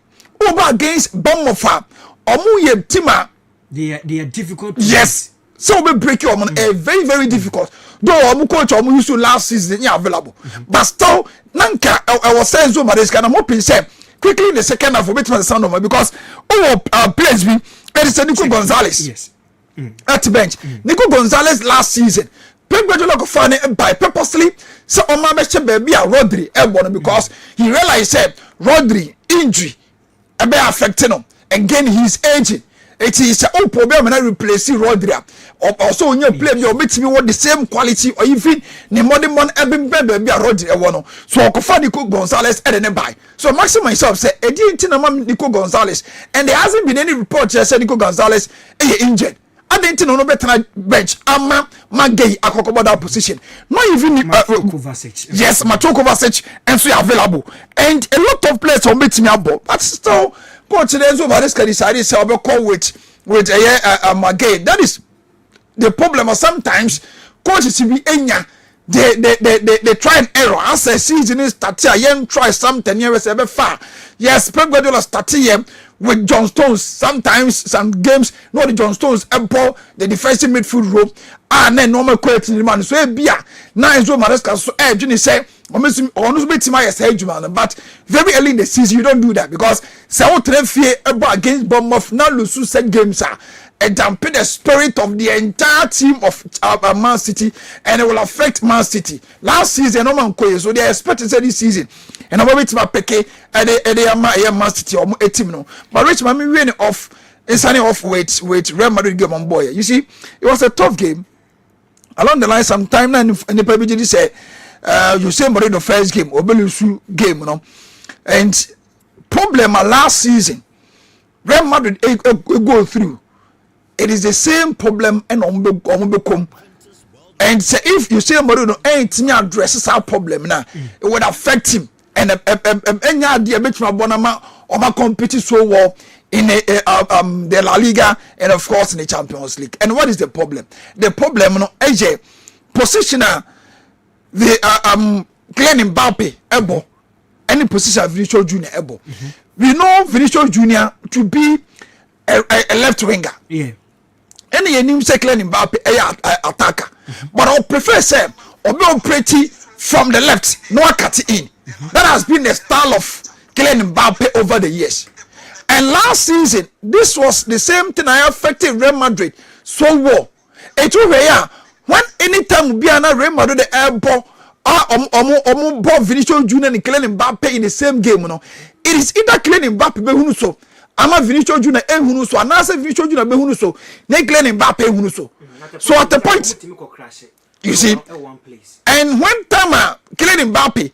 over against Bournemouth, omu ye tima. They are difficult. Yes. So we break your man very very difficult. Though omu coach omu used to last season yeah available. But still nanka I was saying so but this kind of hoping say quickly in the second half of it the sound of me because players be it is Nico Gonzalez. Yes. At the bench. Nico Gonzalez last season. Pep Guardiola go find it by purposely so on my best baby Rodri because he realized said Rodri injury be affecting him again he's aging. It is a problem and replace Rodri or also when you play your meet me what the same quality or even the modern one every baby Rodri so I find Nico Gonzalez and then buy so Maxim myself say I didn't Nico Gonzalez and there hasn't been any report that said Nico Gonzalez injured. I didn't know better bench. Ama Magay Akokoba that position. Not even yes, Matoko Kovacic and so available. And a lot of players will meet me up. But still, coach Enzo Maresca decided to call with Magay. That is the problem. Sometimes coaches be enya. They try and error. As a season is starting, you try something years ever far. Yes, Pep Guardiola starting with John Stones. Sometimes some games, not the John Stones, employ the defensive midfield role. And then normal quality in the man. So be now is what Maresca so Jenny say. But very early in the season, you don't do that because so fear against Bournemouth now lose set games and dampen the spirit of the entire team of Man City and it will affect Man City. Last season, no man quit, so they expected this season. And I'm waiting for Peke and they are Man City or a team no. But Rich Mami winning off and signing off with Real Madrid game on boy. You see, it was a tough game. Along the line, sometime and the PBG say you say Mourinho first game or Belusu game, you know. And problem last season, Real Madrid go through. It is the same problem and on and say if you say Mourinho ain't me addresses our problem now, it would affect him and any idea between Bonama or my compete so well in the La Liga and of course in the Champions League. And what is the problem? The problem, you know, AJ positioner the Kylian Mbappe able any position of Vinicius Junior able. We know Vinicius Junior to be a left winger. Yeah. Any name say Kylian Mbappe a attacker. But I prefer say obe operate from the left, no cut in. That has been the style of Kylian Mbappe over the years. And last season, this was the same thing I affected Real Madrid so well. It was when anytime we are not Real Madrid the air ball ball Vinicius Junior and Kylian Mbappe in the same game, you know. It is either Kylian Mbappe behunu so, ama Vinicius Junior ehunu so, anase Vinicius Junior behunu so, ne Kylian Mbappe ehunu so. So at the point, you see, and when time Kylian Mbappe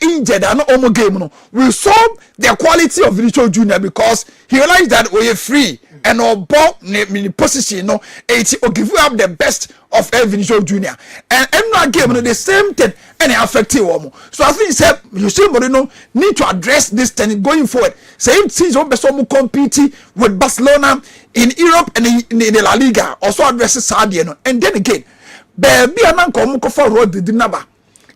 injured and not almost game, no, we saw the quality of Vinicius Junior because he realized that we are free and our ball in position, no, it will give you up the best of Vinicius Junior. And not game, no, the same thing and it affected him. So I think said you see, Mourinho need to address this thing going forward. Say since you best competing with Barcelona in Europe and in the La Liga, also addresses Saudi, no, and then again, baby, I'm not going to follow the dinaba.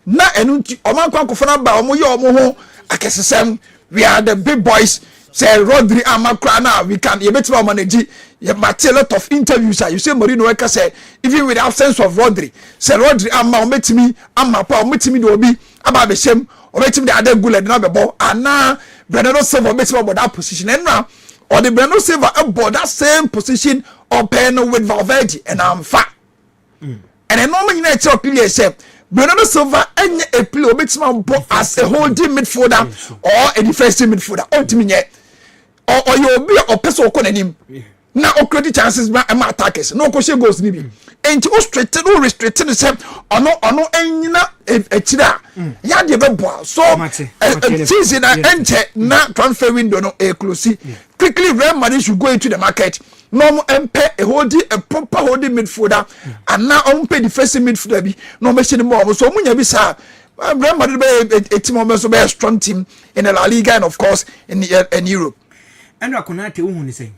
Na enunti oman kwa na ba omo ye omo ho akesesem we are the big boys say Rodri amakra na we can you better manage you mate a lot of interviews you say Mourinho weka say even with the absence of Rodri say Rodri amma ometimi amma pa ometimi do obi aba be shem ometimi the other goal na be ball ana Bernardo Silva ometimi about that position and now or the Bernardo Silva about that same position open with Blvd and I'm fat and then normally you talk clearly say Bernardo Silva any a player betima as a holding midfielder or a defensive midfielder ultimately or you be a person who can now credit chances ma attackers no question goals ni bi enti o straighten no restricting the ono enyina etira ya de bebo so season enter na transfer window no e close quickly Real Madrid should go into the market no mpe a holding a proper holding midfielder and now on pay defensive midfielder bi no machine more so munya bi sa Real Madrid be a team of so be a strong team in the La Liga and of course in Europe and Akonate who ni say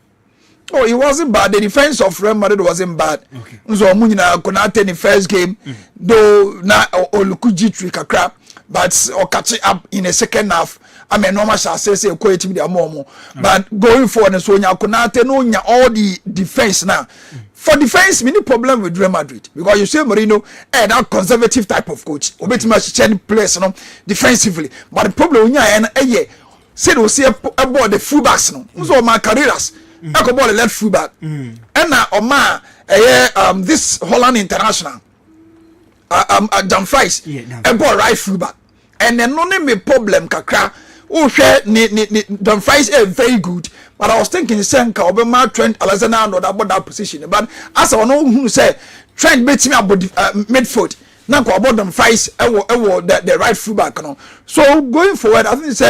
Oh, it wasn't bad. The defense of Real Madrid wasn't bad. Okay. So Munina Konate in the first game, though na Olukuji kakra, but or catching up in the second half. I mean, normal shall say quality with the momo. But going forward, so Konate no all the defense now. For defense, many problem with Real Madrid because you say Mourinho, that conservative type of coach. Obeti much change players, no, defensively. But the problem when say we see about the fullbacks, no. So my careers. I go ball the left fullback. And now this Holland international Dumfries ball right fullback. And then no name problem kakra. Oh share Dumfries is very good. But I was thinking Senka Obama Trent Alexander about that position. But as I know who say Trent beats me about midfield. Now go about Dumfries the right fullback. No. So going forward, I think it's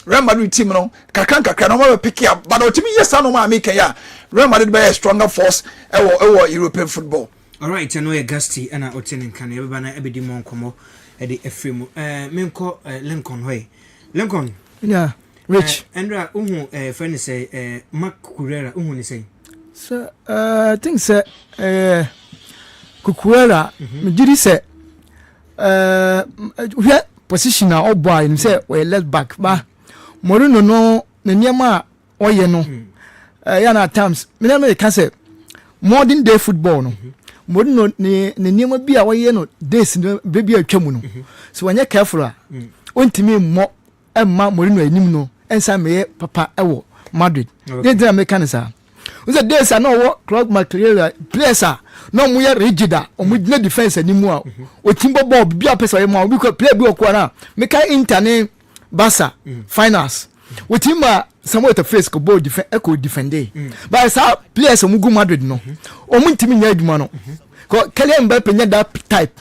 Real Madrid team no kakra no pick up but ultimately yes no ma make ya Real Madrid be a stronger force European football. All right, I know a gusty and Otin can everybody ebedi mo Nkomo e de efremu menko Lincoln hoy Lincoln yeah rich Andra friend say Mark Cucurella ni say so I think say Cucurella me did say we position our boy and say we left back ba Mourinho no na niema oye no ya at times me na me can say modern day football no Mourinho ne niema bi a oye no days no baby atwamu no so when you careful ontimi mo emma Mourinho anim no ensa me papa ewo Madrid dey me can say we days are no club material players are no mu ya rigid o mu na defense animu a o timbo ball bi a pesa mo bi ko play bi okwa na me kai internet Barca finals with him somewhere to face ko ball defend but as players omugu Madrid no omuntimi nya aduma no ko Kylian Mbappe nya that type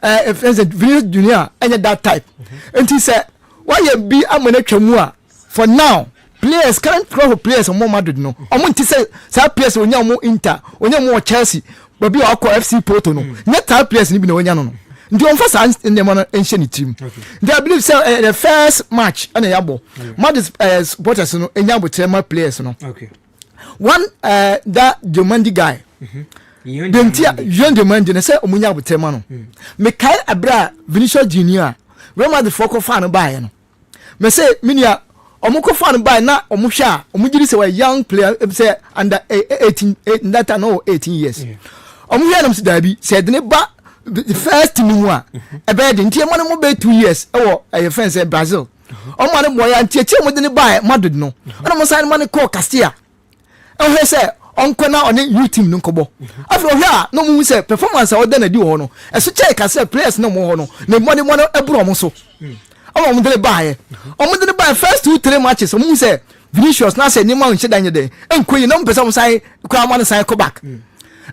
if Vinicius Junior nya that type enti say why you be amana twamu a for now players current crop players omo Madrid no omunti say players onya omo Inter onya omo Chelsea babi akọ FC Porto no nya type players ni bi na onya no the unfast in the ancient team. They believe the first match and a yabo. Madrid supporters no enyabo tema players no. Okay. One that Jomandi guy. The entire Jean Jomandi say omunya botema no. Me kai abra Vinicius Junior. Roma the foko fan buy no. Me say minia omukọ fan buy na omuhwa omugiri say young player say under 18 that no 18 years. Omuhwa nam se dabi said ne ba the first team one a bed in Tia Money be 2 years or a fence in Brazil. Oh, man, boy, and Tia wouldn't buy Madrid no. I don't sign money called Castilla. Oh, he said, Uncle now on you team Nkomo. After here, no more say performance or then a do honor. As a check, I said, players no more honor. No money, one a bromoso. Oh, I'm going to buy. I'm going to buy first 2-3 matches. Someone say Vinicius now say, Nima and Shedan day. And Queen, no person say, Kraman say, go back.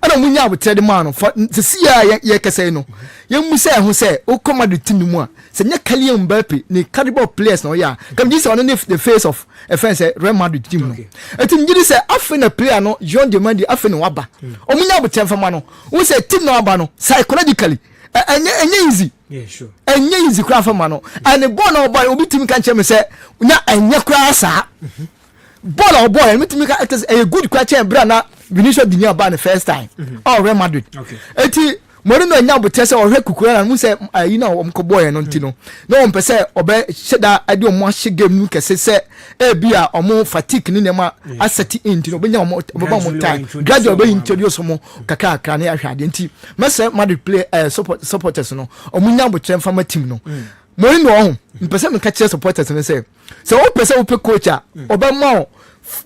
I don't mean to tell the man for to see ya kase no. You must say who say o come the team mo. Say nya Kylian Mbappe ni caliber players no ya. Come this on the face of a fence Real Madrid team no. And team you say afin a player no John Demandi afin waba. O munya butem fama no. Who say team no waba no psychologically enye easy. Yeah, sure. Enye easy kra fama no. And the ball no boy obi team kan cheme say nya enye kra sa. Ball or boy me team kan a good question bra na Vinicius Junior ban the first time. Oh, Real Madrid. Okay. Eti Mourinho nya botese o hwe Cucurella mu se you know omkoboy no ntino. No on pese obe sheda ade omo ahye game nu kese se e bia omo fatigue ni nema asset intino benya omo mo time. Gradually be introduce omo kakaka na ahwade nti. Mese Madrid play supporters no. Omo nya botse fama team no. Mourinho on pese me ka chere supporters no se. So o pese o pe coach a obema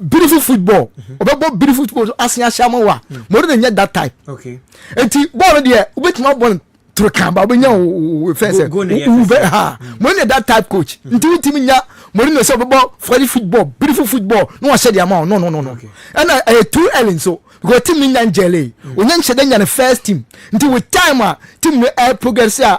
beautiful football. About beautiful football Asia Shamawa. More than yet that type. Okay. And ball there, which my ball to Kamba when you fence. More than that type coach. Until Timinya, Mourinho said about football, beautiful football. No, I said the amount. No. Okay. And I had 2 Ellen so go team in Jelly. When you said the first team. Until with time team progress no.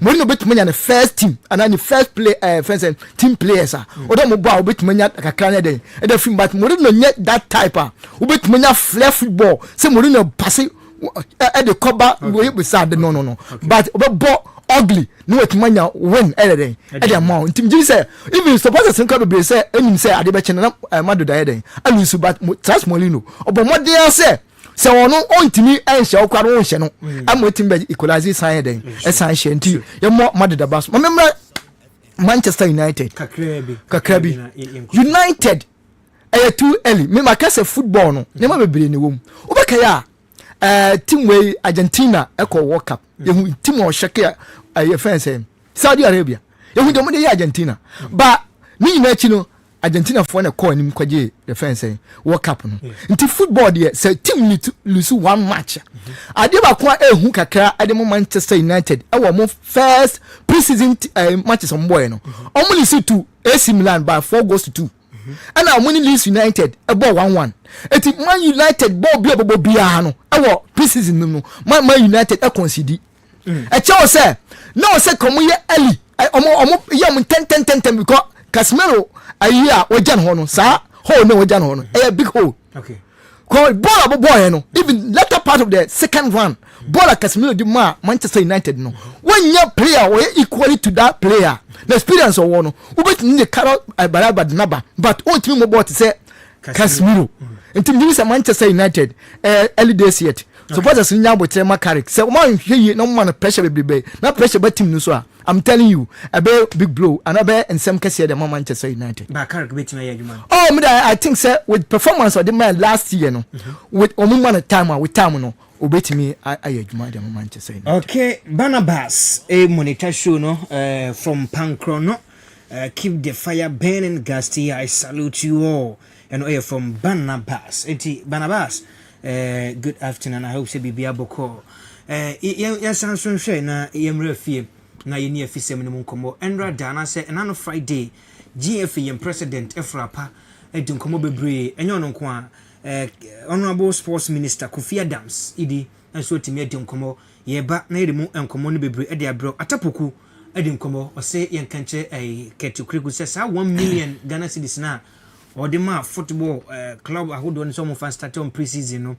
Mourinho bet money on the first team and then the first play fence team players oda mo ba bet money kakra dey and the film but Mourinho net that type bet money flare football say Mourinho pass at the cover we beside no but oba ugly no wetimanya win eden eden amount ntim ji say even supporters nka be say enim say ade be chene na madu da eden alusu but trust molino obomode say se wono ontimi enhye okwaro onhye no amotim be equalize sign eden esan hye nti ye mo madu da bas memra Manchester United kakrabi United too early me makase football no ne ma bebre ne wom obeka ya team way Argentina echo World Cup yehu team o shake ya fence Saudi Arabia yehu de mo de Argentina ba ni na chi no Argentina for na call anim kwaje the fence World Cup no nti football de say team need to lose one match ade ba ko ehu kakra ade mo Manchester United e wo mo first pre-season matches on boy no omo lose to AC Milan by 4-2 and now money Leeds United a ball 1-1 eti Man United ball bia no e pre-season no Man United e concede e che say no say come ye early omo ye mo 10 because Casemiro ayia ojan ho no sa hole no ojan ho no a big hole okay call ball boy no even later part of the second run ball Casemiro di Manchester United no when your player we equally to that player the experience of one ubet ni the carrot baraba naba but ontimi mo ball to say Casemiro until say Manchester United early days yet supporters nya botre makarik say man hwe no man pressure be na pressure ba team no so I'm telling you a big blow and a and some case the Manchester United Bakarik betima ya juma oh I think say with performance of the man last year no with omuman time with time no obetimi ayajuma the Manchester United. Okay, Barnabas a monitor show no from Pankrono keep the fire burning Gasti. I salute you all and from Barnabas Barnabas good afternoon. I hope say bibia boko yes answer share na yemre fie na yeni afisem ne Nkomo Enra Dana say na no Friday GF yem president Efrapa Nkomo bebre enyo no nko a honorable sports minister Kofi Adams idi enso timi Nkomo yeba na yemu Nkomo no bebre e de abro atapoku Nkomo ose yenkanche ketukrigu say sa 1 million Ghana cedis na odema football club ahodo nso mo fan start on pre-season no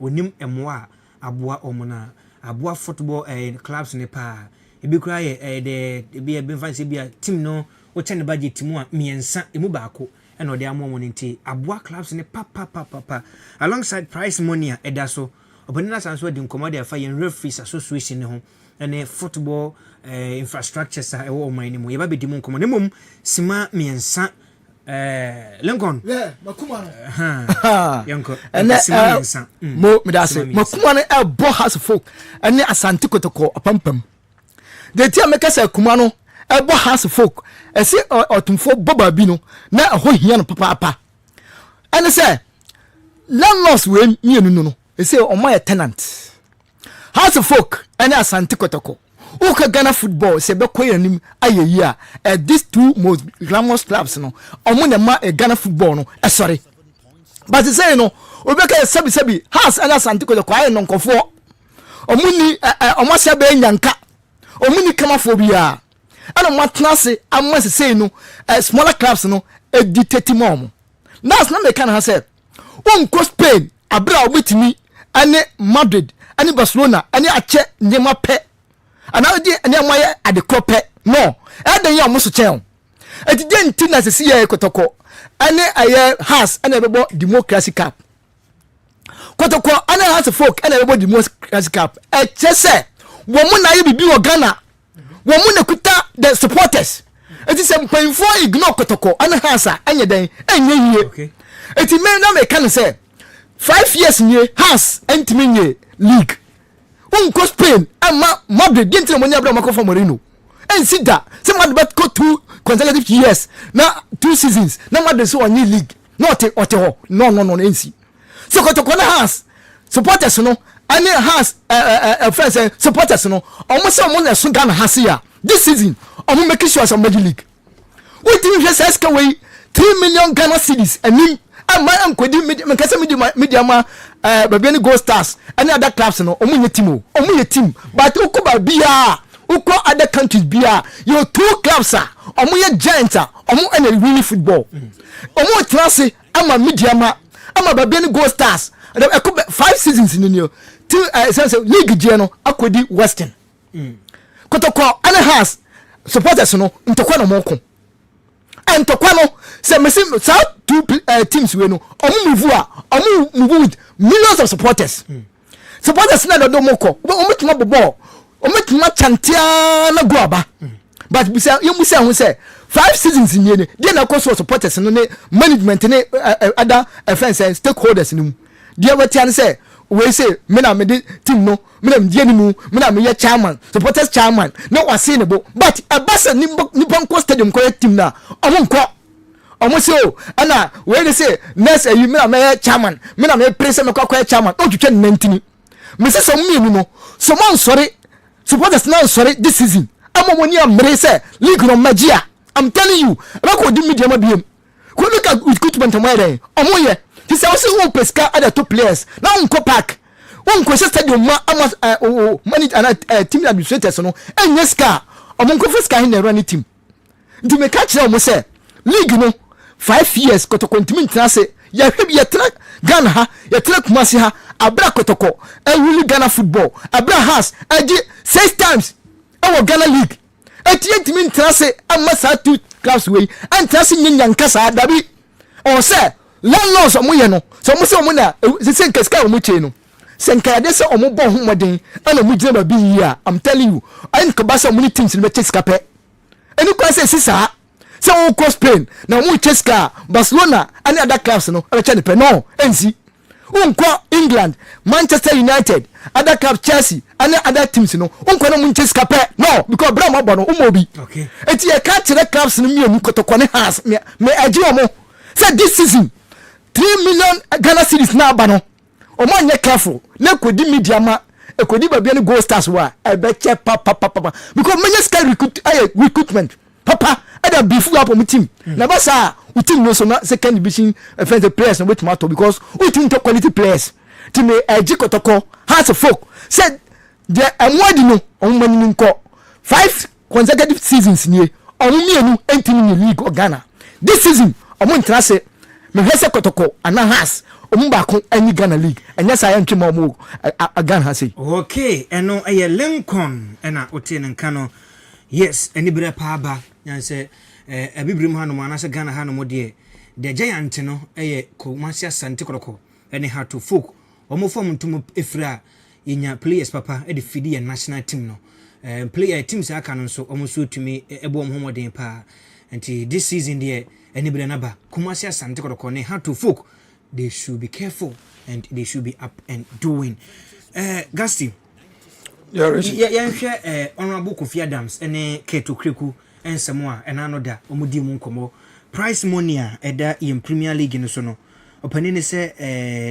onim emoa aboa omona aboa football clubs ne pa ebi kura ye de ebi e benfanse bia team no o chane budget team a miensa emu baako e no de amomo nti aboa clubs ne pa alongside prize money eda so obanina sanso de Nkomo de afa yen referees association ne ho ene football infrastructure sa e wo man ni mo ye ba be di mu Nkomo ne mom sima miensa Lincoln makuma yanko mo medase makuma no bo has folk ene asante kotoko apampam de tia meka say kuma no bo has folk ese Otumfo boba bi no na ho hia no papa ene say landlords we mienu no ese o my tenant house folk ene asante kotoko uka Ghana football se be koyanim ayeyi a these two most glamorous clubs no omo na ma Ghana football no sorry but say no obeka sabi has ana santiko de kwaye no nkofo omuni omo se be nyanka omuni kamafo bia ana matna se amma se say no smaller clubs no dictate mom that's na me kan ha say unko Spain abra obetimi ane Madrid ane Barcelona ane ache nyema pe anadi ene moye ade kope no eden ya muso chen etide ntina se siye kotoko ane aye has ane bebo democracy cup kotoko ane has folk ane bebo democracy cup chese wo mu na ye bibi wo Ghana wo mu na kuta the supporters eti se mpanfo ignore kotoko ane hasa anye den enye yie eti me na me kan say 5 years nye has entimi nye league unko Spain ama Madrid didn't know abra makofo Moreno and sit da say Madrid go 2 consecutive years na 2 seasons na Madrid so on league not ote no nc so kotoko na has supporters no any has friends supporters no almost someone na so Ghana has here this season omo make sure some major league we think just SK way 3 million Ghana cedis and ama ankodi media ma baby ni Gold Stars any other clubs no omunye team but ukuba bia uko other countries bia your 2 clubs are omunye giants omu ene really football omu trance ama media ma ama baby ni Gold Stars 5 seasons in you two league je no akodi Western kotoko ane has supporters no ntokwa no moko ntokwa no say me say two teams we no omu move with millions of supporters supporters na do moko ometuma bobo ometuma chantia na go aba but bisa you say who say 5 seasons in ye dey na cause supporters no ne management ne other friends and stakeholders no dey wetin an say we say me na me de team no me na me die ni mu me na me ye chairman supporters chairman no wase ne bo but abasa ni banko stadium ko team na omo say o ana we say next you me na me chairman me na me president me ko chairman o twetwe ne ntini me say so me no so man sorry supporters now sorry this season amomoni amre say league no magia I'm telling you about the media mabiem ko look at recruitment am where omo ye he say also who pesca other top players now unko park unko stadium ma manage and team administrators no enye ska omo unko fiscal hin na run team ndi me catch omo say league no 5 years kotoko ntimi ntina say ya hwe bi ya tra Ghana ha ya tra Kumasi ha abra kotoko really Ghana football abra has agi 6 times our Ghana league eti ntimi ntina say amasa 2 clubs we anta say nyanka sa dabi o say landlords omo ye no so mo say omo na se nkaska omo che no senka de say omo bo ho moden ana mo gina ba bi yi a I'm telling you I can basa omo teams no be cheska pe eni kwa say sisa say o ko Spain na mo cheska Barcelona and other clubs no e che ne pe no ensi unko England Manchester United other clubs Chelsea and other teams no unko na mo cheska pe no because bra mo bo no umobi okay eti e ka kire clubs no mienu kotoko ne has me agi omo say this season 3 million Ghana cedis na aba no omo anye careful na kodi media ma ekodi ba bia ne goal stars wa e be che papa because many sky recruitment papa e da beef up on team na ba sa we team no so na second division offensive players no wait matter because we team to quality players team agi kotoko has a folk said the amwadi no omo mani nko 5 consecutive seasons nie omo mienu entimi ni league of Ghana this season omo ntra say me hese kotoko ana has omba ko ani Ghana league enya sa ya ntwema omo Ghana ha say okay eno eye Lincoln ena otie nka no yes eni bre pa ba yan say abibrim ha no mana say Ghana ha no mo de the giant no eye Kumasi Asante Kotoko eni ha to folk omo form ntum efra yenya players papa e de fidi ya national team no player teams aka no so omo so tumi ebo omo homoden pa until this season there anybody naba Kumasi Asante Kotoko ne how to folk they should be careful and they should be up and doing Gasti yeah honorable Kofi Adams ene Keto Kreku ensemo a ena no da omudi mu nkomo prize money a eda in Premier League no so no opani ne say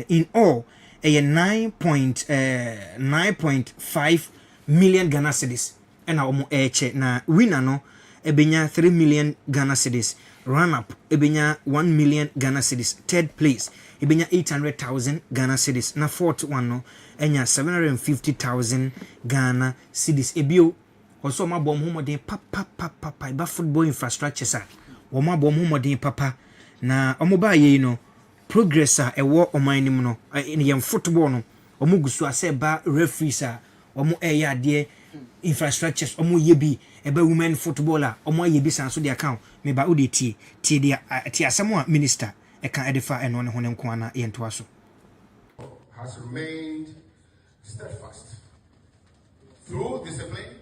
in all 9.5 million Ghana cedis ena omo eche na winner no ebenya 3 million Ghana cedis run up ebenya 1 million Ghana cedis third place ebenya 800,000 Ghana cedis na fourth one no enya 750,000 Ghana cedis ebio also mabom homodin papa ba football infrastructure sa wo mabom homodin papa na omoba ye no progress a ewo omanim no in football no omugusu ase ba referees a omo ade infrastructures omo yebi eba women footballer omo yebi san so de account me ba odi tie dia tie asemo a minister e kan edifa eno ne honen ko ana yento aso has remained steadfast through discipline,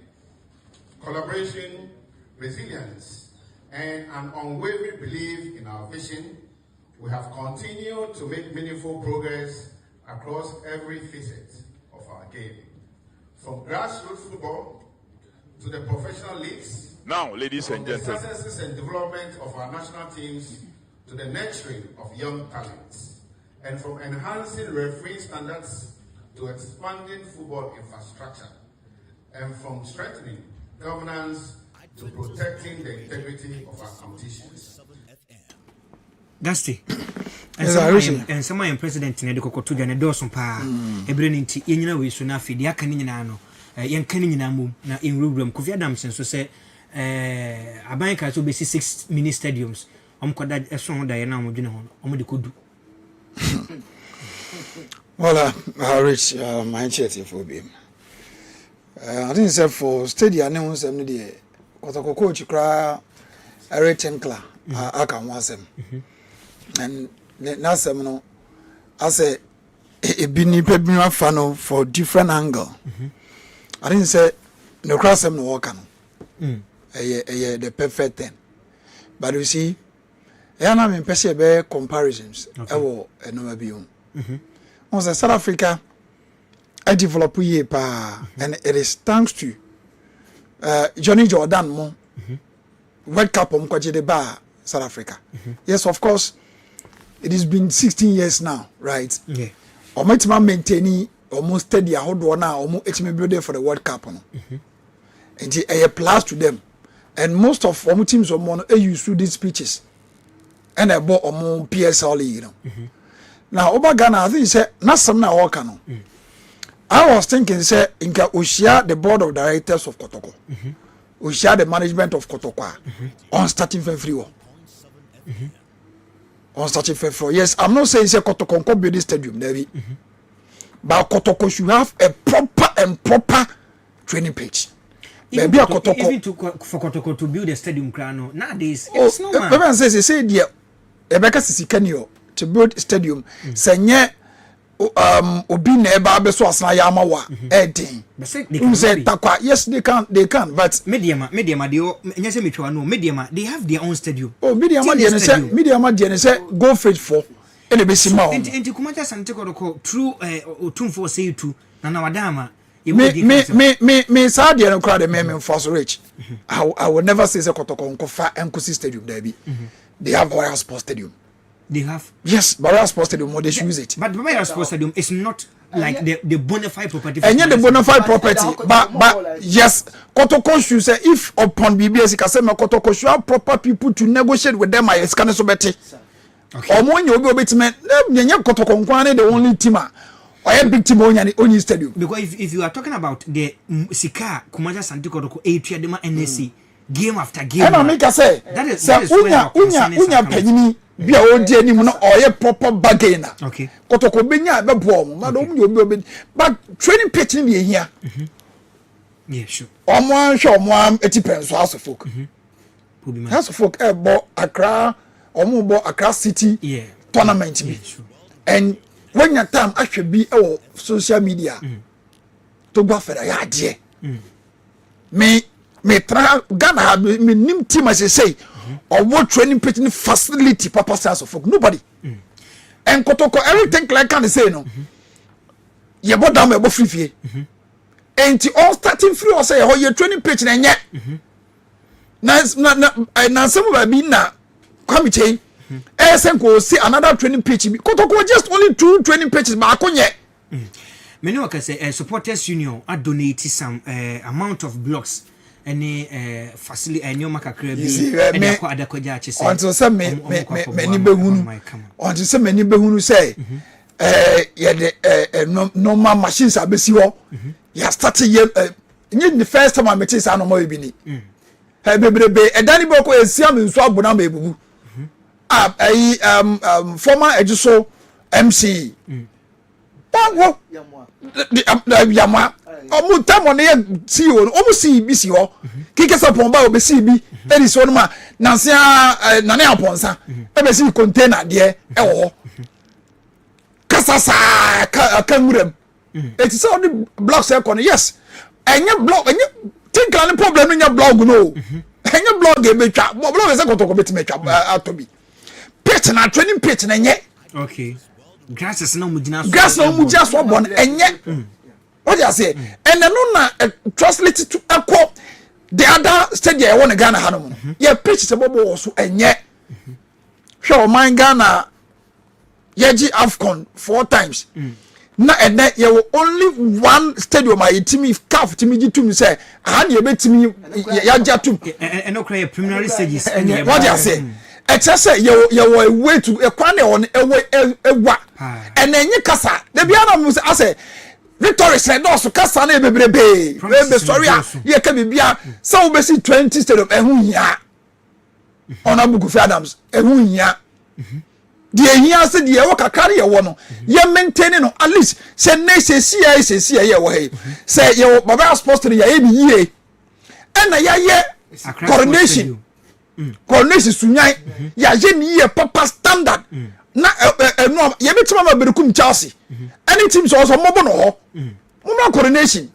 collaboration, resilience, and an unwavering belief in our vision. We have continued to make meaningful progress across every facet of our game, from grassroots football to the professional leagues. Now, ladies and gentlemen, the successes and development of our national teams to the nurturing of young talents, and from enhancing referee standards to expanding football infrastructure, and from strengthening governance to protecting the integrity of our competitions. Gasti and some president in the Kokotu and a dozen pa a brilliant in we soon after the Akaninano, young Kaninamum, now in Rubram, Kofi Adams, and so say a bank has to be 6 mini stadiums. That a song Diana Omodi could do. Well, I reach my initiative for him. I think say for stadium ne won sem ne de kotoko coach kra everything clear aka won sem and na sem no I say e bi ni pe bi fa no for different angle I think say no cross sem no work no the perfect thing but you see na me pese be comparisons e wo no bi on on say South Africa I develop ye pa and it is thanks to Johnny Jordan mo World Cup kwaje de ba South Africa. Yes, of course it has been 16 years now, right? Yeah. Ometima maintain almost steady ahodo na omo etime build for the World Cup no. And a plus to them. And most of omo teams omo no use these pitches. And I bought omo PSL, you know. Now over Ghana I think say na some na work no. I was thinking, say, Inka Ushia, the board of directors of Kotoko, Ushia, the management of Kotoko, on starting February. On starting February. Yes, I'm not saying say Kotoko can build this stadium, David. But Kotoko should have a proper training pitch. Even Maybe a Kotoko. Even for Kotoko to build a stadium, Krano nowadays it's no man. Everyone says they say dear, Rebecca Sisikanio to build stadium. Senye. Obi na eba be so asna ya amawa edin say takwa yes they can but mediama they nyase metwa no mediama they have their own stadium mediama dey say go fetch for e be sima on enti kumaja sante kodoko true Otumfo Osei tu na wadama me sa dey no crowd me force rich I will never say kotoko nkofa enkusi stadium there be they have Royal Sports Stadium. They have Barra Sports Stadium, they use it. But Barra Sports Stadium is not like the bona fide property. And yet the bona fide property, but yes, Kotoko should say if upon BBS, Kotoko should have proper people to negotiate with them. I scan so better. Or when you go bit man, Kotoko the only team. Or a big team on your stadium. Because if you are talking about the Sika Kumaja Santi Kotoko Atriadema NSC game after game, and I make I say that is unya penny. Be a old day, no, or a proper bargainer. Okay. Kotoko benya be boom, madam, but training pitch in here. Yeah, sure. One show one 80 pence house of folk. House of folk, Accra, Accra City tournament. Sure. And when your time I should be social media to go for a idea. Me try Ghana me nim team as I say. Or what training pitching facility papa size of folk nobody and Kotoko everything like can say no you bought down me free fee and all starting free or say oh you training pitch na yet na some of be na come change go see another training pitch Kotoko just only 2 training pitches but akonye many workers say supporters union are donating some amount of blocks any facility any makakra bi any kwa adakoja chese until some many behunu until some many behunu say yeah the normal machines abesi ho ya start ye the first time I met is anomo bi ni bebrebe edani boko esia me nso abona ma ebubu former ejuso MC Pango yamwa omu tamo ne si o omu si bi si ho kike so pomba o be si bi eri so no ma na se na ne aponsa e be si container de e wo kasasa kanwuram it is all the blocks e kono yes enye block enye tinkla ne problem enye blog no enye blog e betwa blog e se kotoko betimetwa atobi pitch na training pitch na enye okay grass na mujina so bon enye what you say and no na translate to equal the other stadium I want Ghana hanom yeah pitch se bobo so enye hwe man Ghana yeji AFCON 4 times na and you only one stadium I timi CAF timi gitum say aha na betimi yaja tum and no cry preliminary stages what you say I just say you a way to a kwane on ewa and enye kasa the biana mu say Victory said no so kasa na bebrebe be sorry ye ka bibia so we see 20 stadium ehun ya ona bugu Adams ehun ya de hia se de wo kakra ye wo no ye maintain no at least se ne se sia ye wo he se ye baba sports to ye bi yie na ye coronation coronation sunyan ya ye ni ye papa standard na no ye betima ma berekum Chelsea any team so mo no ho mo coronation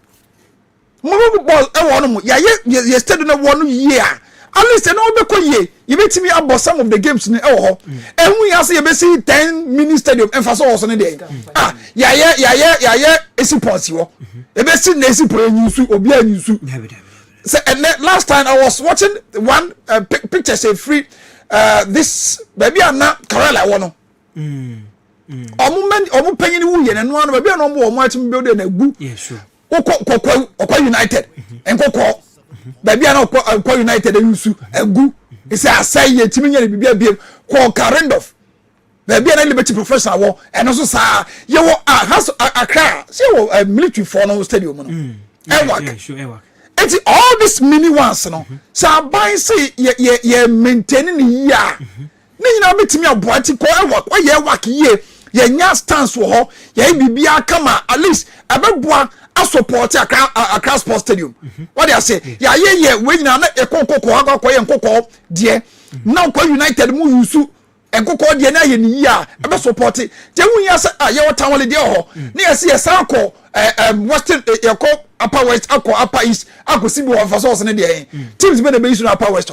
mo ball e wo no mo ya ye stadium na wo no yie a at least no be ko yie ye betimi abo some of the games ni e wo ho ehun ya se ye be see 10 mini stadium emphasize also ne dey ya esi ponsi wo e be see na esi pro nyusu obi anyusu. So, and last time I was watching one picture say free this baby Anna Karela wono. Omu penyin wu ye na no baby Anna omu atim build na gu. Yeah sure. Okwa United. Enkoko. Baby Anna okwa United yusu egu. E say asai ye timi nya bibia biem ko Karendof. Baby Anna liberty professional wo eno so sa ye wo has Accra. Say wo military for no stadium no. Yeah sure. It's all these mini ones no so buy say ye maintaining ya ni na betimi aboati ko e ye work ye nya stance wo ho ye bibia kama at least abeboa a support Accra Sports Stadium what they say ye we nyina na ekokoko akọ ye nkokọ de na ko United mu yusu enkokọ de na ye ni ya ebe support je hu ya say ye wotan wole de ho na ye say ye san ko Western ye Upper West, Upper East, Sibu of Fasos and the teams been a base on Upper West.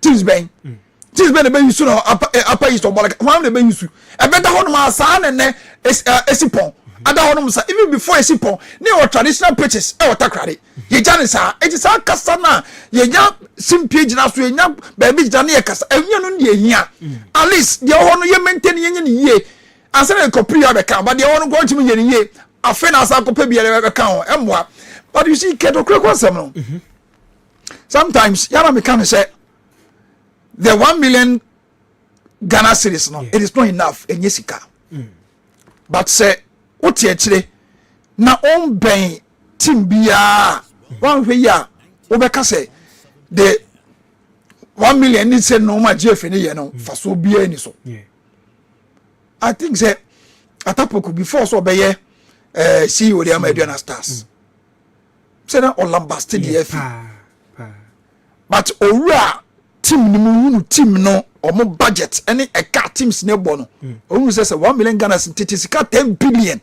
Teams bang. Teams been a base on Upper East or one the base. A better one, my son, and then a sipon. Other one, even before a sipon, near traditional pitches, or Takradi. Ye Janisa, it is our Castana, ye young sim page now, so young baby Janiakas, and you know, at least the owner you maintain ye. I said a copy of the camp, but the owner going to me ye. I find us a copy of the account, and what. But you see, Keto Kreko, sometimes Yama Mekan say the 1 million Ghana cedis, no, it is not enough in Yesika. But say, what actually na on ben team bia 1 year, Obeka say the 1 million needs say no much Jeff any no for so be any so. I think say Atapoku before so be CEO the American Stars. Say na Olambasti the FA. But owura team ni mu team no omo budget any a car teams ne bono. Omu say 1 million Ghana cedis 10 billion.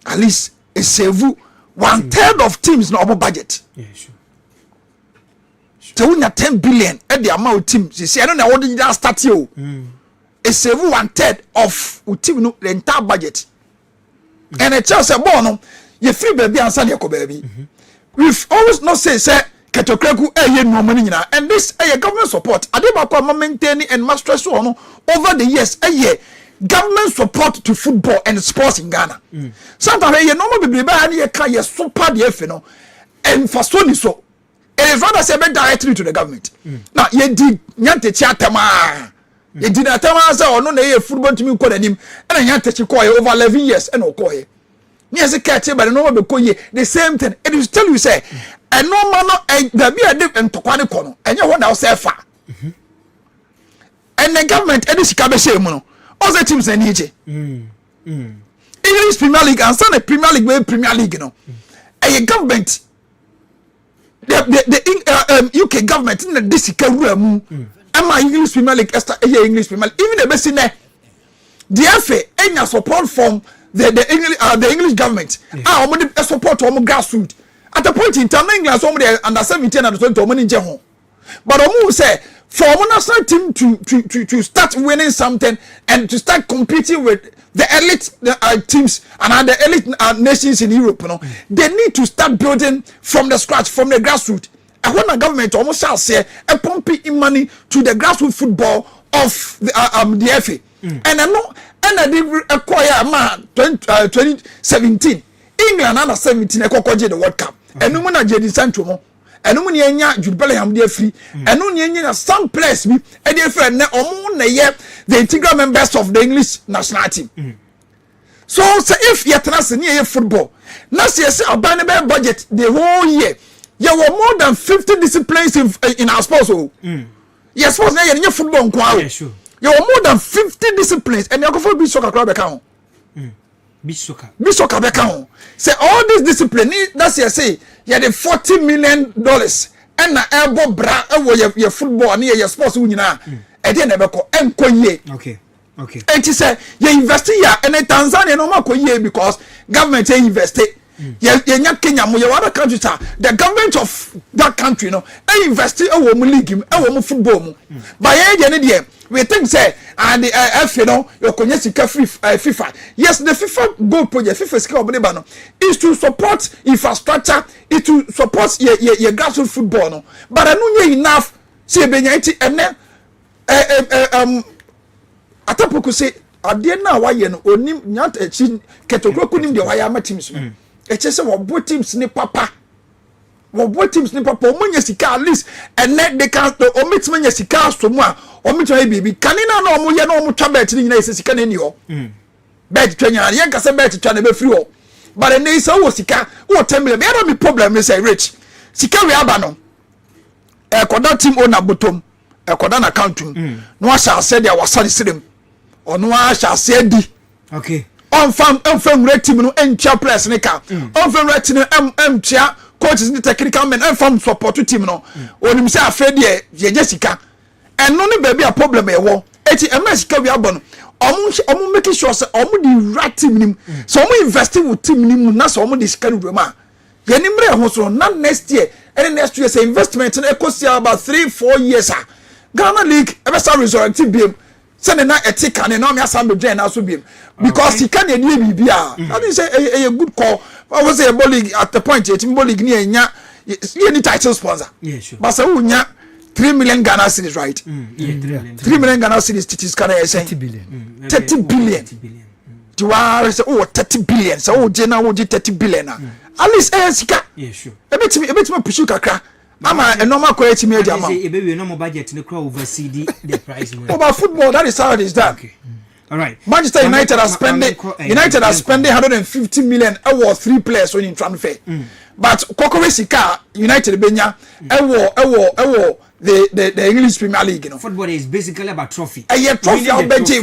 At least a save 1/3 of teams no omo budget. Yeah, sure. So we 10 billion at the amount teams. You see, I don't know what did that start you. A save 1/3 of team no the entire budget. And a chance a bono. You free baby and San Yako baby. We've always not say Ketokreku no money and this government support. Adebako maintaining and master so over the years government support to football and sports in Ghana. Sometimes you normal be any super the and for so it is rather say directly to the government. Now you did nyante chatama. You did not tell us or no football to me call him and nyante over 11 years and okoye. Yes, a catch, but no one be the same thing. It is tell you say, and no man there be a dip and Tokwane Kono, and you want now say far. And the government, and this Kabeshe Mono, all the teams in EJ. English Premier League and some Premier League, Premier League, you know. A government, the UK government in the district room, and my English Premier League, English Premier League, even the best in there. The FA, any support from the English government support to grassroots at the point in time England somebody under 17 and 20 money in but say for our national team to start winning something and to start competing with the elite teams and other elite nations in Europe, you know, they need to start building from the scratch, from the grassroots. And when the government almost shall say a pumping in money to the grassroots football of the FA, and I know. And I did acquire man 2017 England under 17 ekokoje the World Cup. And when I Jedi Sancho and when you Jude Bellingham dey free and when you some players be e dey free na omo na ye the integral members of the English national team. So if you trust in football, now say about budget the whole year, you were more than 50 disciplines in our sports. Yes, sports na football nkwa. Yeah, sure. You have more than 50 disciplines, and you go for beach soccer club account. Beach soccer account. Say all these disciplines. That's you say. You had $40 million, and na elbow bra. Your football and your sports. You know. And then never go and Okay. And she said, you invest here, and in Tanzania no more because government invested. Kenya, your other countries, the government of that country, invested a woman league, a woman football. By any we think say, and the your Konyesika FIFA. Yes, the FIFA goal project, FIFA skill is to support infrastructure, is to support your grassroots football. No, but I know enough. See, and then Atapoku say ade na waye no onim nyanta echi ketokroku nim de waye ama teams no eche se wo bo teams ni papa omunya sika at least and net they can omitmanya sika so mu a omitwa bibi kanina na omuye na omutwa bet ni nyina ese sika na ni ho bet twanya ye nka se bet twa na be free ho but ne isa wo sika wo 10 million be no me problem is rich sika we aba no koda team owner bottom koda na account no asha said there was sudden ono a hyase di okay on fam red team no entia press ne ka on fam red team entia coaches ni technical men and fam support team no onim say afred ye Jessica eno ne baby a problem e wo eti ms ka wi abon omu make sure say omu di right team nim so omu investing with team nim na so omu di scan rema ye nimre ho so na next year and next year say investment na ekosia about 3-4 years Ghana League ever start resurrecting beam send na etika ne na me asam be na so biem because he can dey bibia that is a good call. I was a league at the point team league ni enya any title sponsor but say unya 3 million Ghana cedis right 3 million Ghana cedis titis can I say 30 billion you are say 30 billion so je na wo je 30 billion at least sika e bit me push kakra Mama, a normal quality media. Baby, no more budget to oversee the price. About football, that is how it is done. Okay. All right. Manchester United are spending 150 million for 3 players when in transfer. But Kokore Sika United Benya the English Premier League. Football is basically about trophy. A year trophy,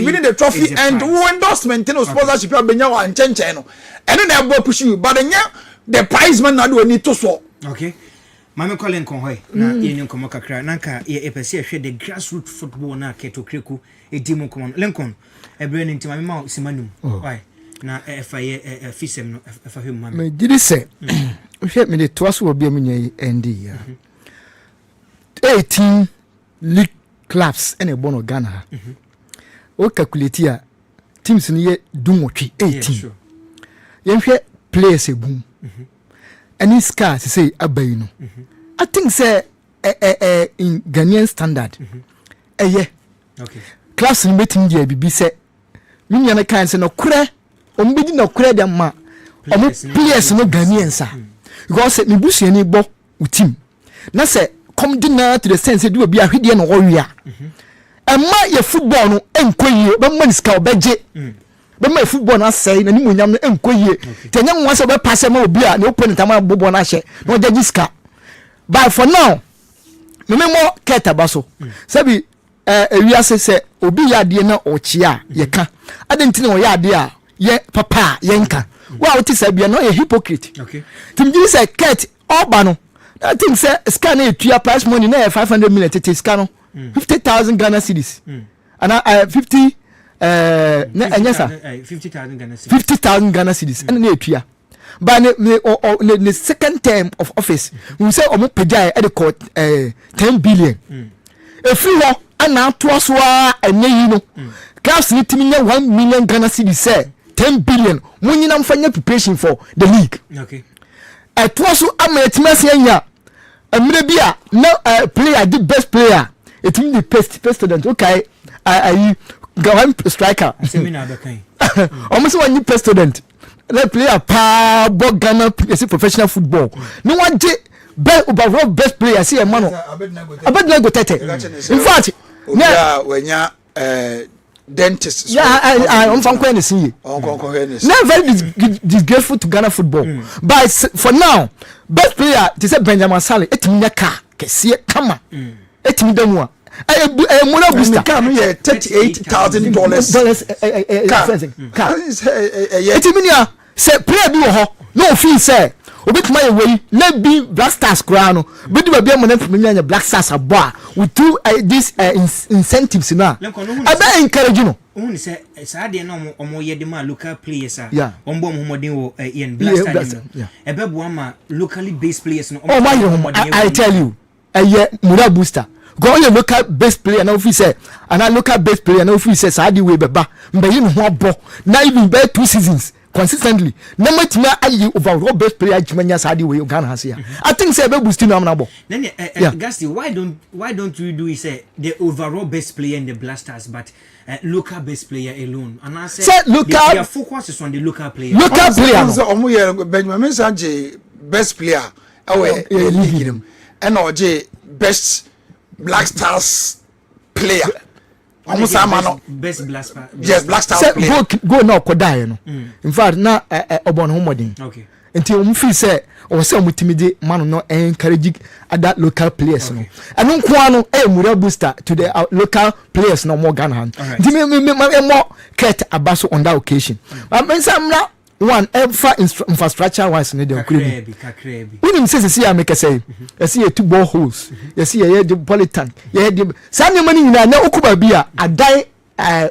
winning the trophy and who endorsement sponsorship Benya and Chencheno. And then they push you, but the prize man not do need to so. Okay. Mama calling konhoy na yenyo Nkomo kakra nanka ye epese ehwe the grassroots football na keto kreku edimo Nkomo Lenkon ebre ni ntima ma simanum why na efa ye fisem no efa hwe mama me did say hwe me de toaso obi amnya end ya 18 league clubs ene bono Ghana o calculate ya teams ni ye dumotwe 18 ye hwe players ebum any scar to say abayi no I think say in Ghanaian standard yeah okay class in meeting there be say me nyana kan say no kure ombedi no kure dem ma omo players no Ghanaian sa because me busu ni bo team na say come dinner to the sense do be ahwede no wia ma ye football no enkoyie be man ska obeje be ma football na say na ni monyam no enkoyie tenya nwa se be pass ma obi a na opponent ama bobo na hye no judge ska but for now me mo keta baso sabi ewiase se obi ya de na ochia ye ka adenti na o ya de a ye papa ye nka wa oti sabi na ye hypocrite okay timji se ket oba no I think say scan e tua price money na 500 million tete scan no 50,000 Ghana cedis and 50 na anyasa 50,000 Ghana cedis 50,000 Ghana cedis and na etua but the second term of office we say omo pejai e de court 10 billion e free ho ana to so a enyi no class ni timi 1 million Ghana cedis say 10 billion munyina mfanya preparation for the league okay to so amatimasi anya amre bia no player the best player it mean the president okay I go on striker seminar be kan almost one president the player pa bo Ghana professional football no one overall best player see a man abednego tete in fact wenya dentist I'm from Kwene see now very disgraceful to Ghana football but for now best player they say Benjamin Sale etiminya ka kese kama etimi damu Mura booster. Car no $38,000. Car. It mean say player bi wo ho no feel say obetuma ye wey na bi Black Stars kra no be di ba bi amana from nya Black Stars abo with two these incentives na aba encourage no who say saade na omo ye de ma local players ombo omodin wo Ian Black Stars ebe bo ama locally based players no I tell you Mura booster go on your local best player na office say and a local best player na office say saade we beba mbe yin ho abo na even be 2 seasons consistently na matima ayi overall best player jimanya saade we Ghana has here. I think say be boosting no amna bo then Gasti, why don't you do say the overall best player in the Blasters but local best player alone? And I say their focus is on the local player. Local player so omo ye Benjamin Sanje best player awe league him and oje best Black Stars player. Almost best Black Stars. Yes, Black Stars player. Go now kodai no. In fact na obon homodin. Okay. Until we feel say or say mutimide man no encourage other local players no. And nko ano Mura booster to the local players no more Ghana. Me more cat abaso on that occasion. But when some one infrastructure wise in the Kakrebi. When say see I make say you see 2 boreholes, you see the polytank, you hear the some money na okuba bia adai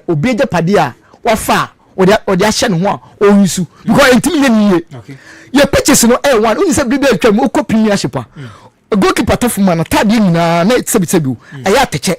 obeje padia wafa or the action ho o yusu because intimidate okay your pitches no one when say bibi atwam okọ premiership a goalkeeper to fuma na tade nyina na sebi aya teche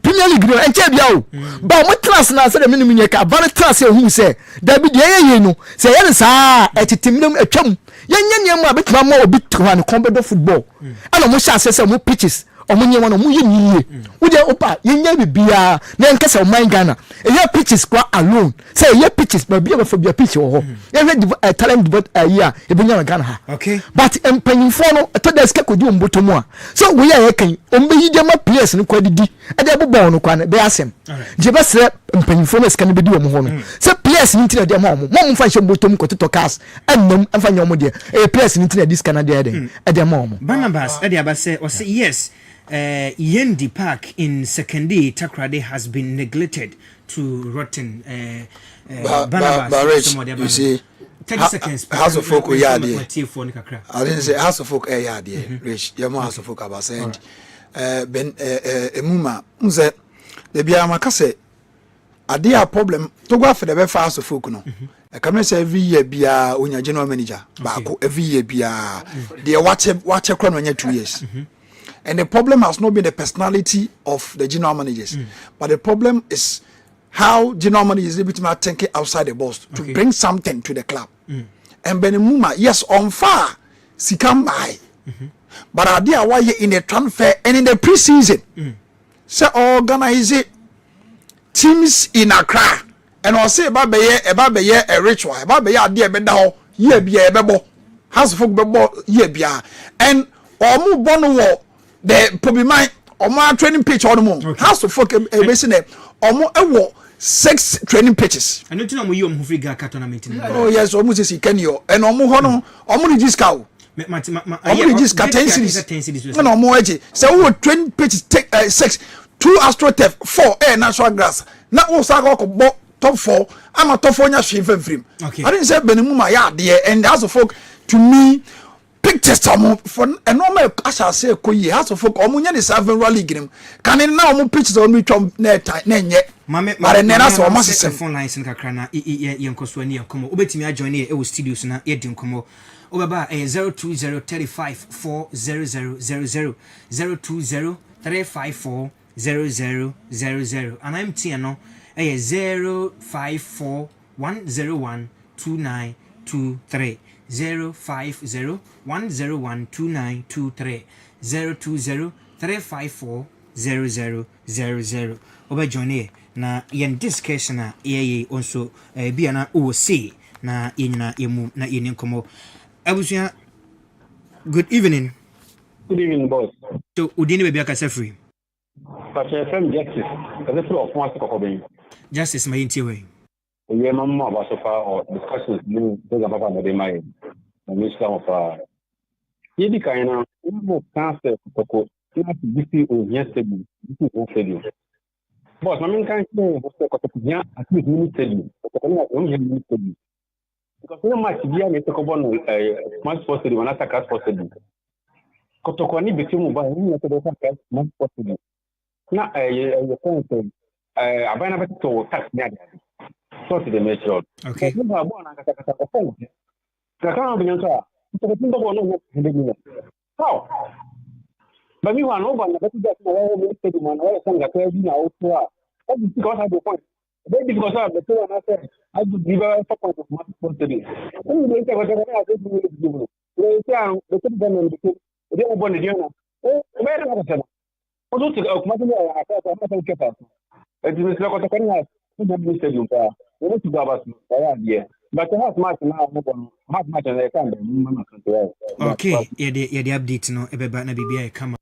Premier League no enche bia o ba mo class na say the minimum nyeka ba class e hu say da bi de ye no say ye sa etitiminem atwam yenye niam a betuma ma obi twa no combat football ana mo sha say mo pitches omunye wano mu yinye uje opa yenye bibia na nkasa o man Ghana ye pitches kwa alone say ye pitches ba bia for bia pitch wo ho ye talent develop year e benya Ghana ha okay but empanyinfo no to the ska kodi ombotomu a so we ye kan ombe yide ma players no kwa didi e de bobon no kwa na be asem je be sre empanyinfo no ska no be di omo ho no say players ni ntina de mo mfa hye mbotom ko to cars ennem mfa nya omo de players ni ntina dis kana de de mo Barnabas e de abase o say yes. Yendi Park in Sekondi Takrade has been neglected to rotten. Barrage, you see, 30 seconds. House of Folk yard. I didn't say House of Folk yard. Rich, Yamo House of Folk about saying, Ben Emuma, Unze, the Biamakase, a dear problem to go for the best House of Folk. No, I come say every year be a general manager, but every year be a dear watch a crown when you're 2 years. And the problem has not been the personality of the general managers, but the problem is how general managers is able to think outside the box to bring something to the club. And Benimuma, yes, on far, she come by. But I did why in the transfer and in the preseason. So organize it teams in Accra. And I'll say about a ritual, about a dear bedow, ye be a bebo, house of folk bebo, ye be a, and or move bono. The probably my or my training pitch on the moon. House of folk a basin or more 6 training pitches. I don't know you free catona meeting. Oh, yes, almost as you can you and almost almost this cow. Almost this 10 cities. No more edgy. So, training pitches take 6, 2 AstroTurf, 4 air natural grass. Not all Sago top 4. I'm a top 4 shiver frame. Okay, I didn't say Benimuma yard there and the house of folk to me. Pictures for a normal as I say koyi house of folk omunya ni seven rally game can now mo pictures on me twom na yet mare nena so mo sesem phone lines nkakra na yenkoso ani Nkomo obetimi a join e studios na ye di Nkomo obeba 02035400000 02035400000 and I'm no 0541012923 050-101-2923 020-354-0000 Oba journey na yen discussion na ye also bia na Osei na yenina yemu na yeni Nkomo abusia. Good evening. Good evening, boss. So udini be bia kasa free but from Justice the floor of once kokobin Justice my ntiwe we mama about so far or discussions new those about the my minister of yedi kaina no concept koko na bisi o yesterday This is stadium. But I mean, can't say Kotokunya at least mini stadium. Kotokunya only have mini stadium. Because no match here is a smart sports stadium and a sports stadium. Kotokunya became by any of the smart sports stadium. Now, your friend said, I buy a to tax near so to the metro. Okay. You are born and a phone. The car of your how? But we want over the better that stadium and all some that are now. That is because I do point. Maybe because I have the two and I said, I would give a support of my responsibility. When you make whatever I said, you will do. They say, the citizen and the kid, they were born again. Oh, where am I? I don't think I'll not get us. It is like a career. We have this stadium. We need to go about it. But I have much now, have much as I can. Okay, yeah, the update no, Ebeba na Bibia come.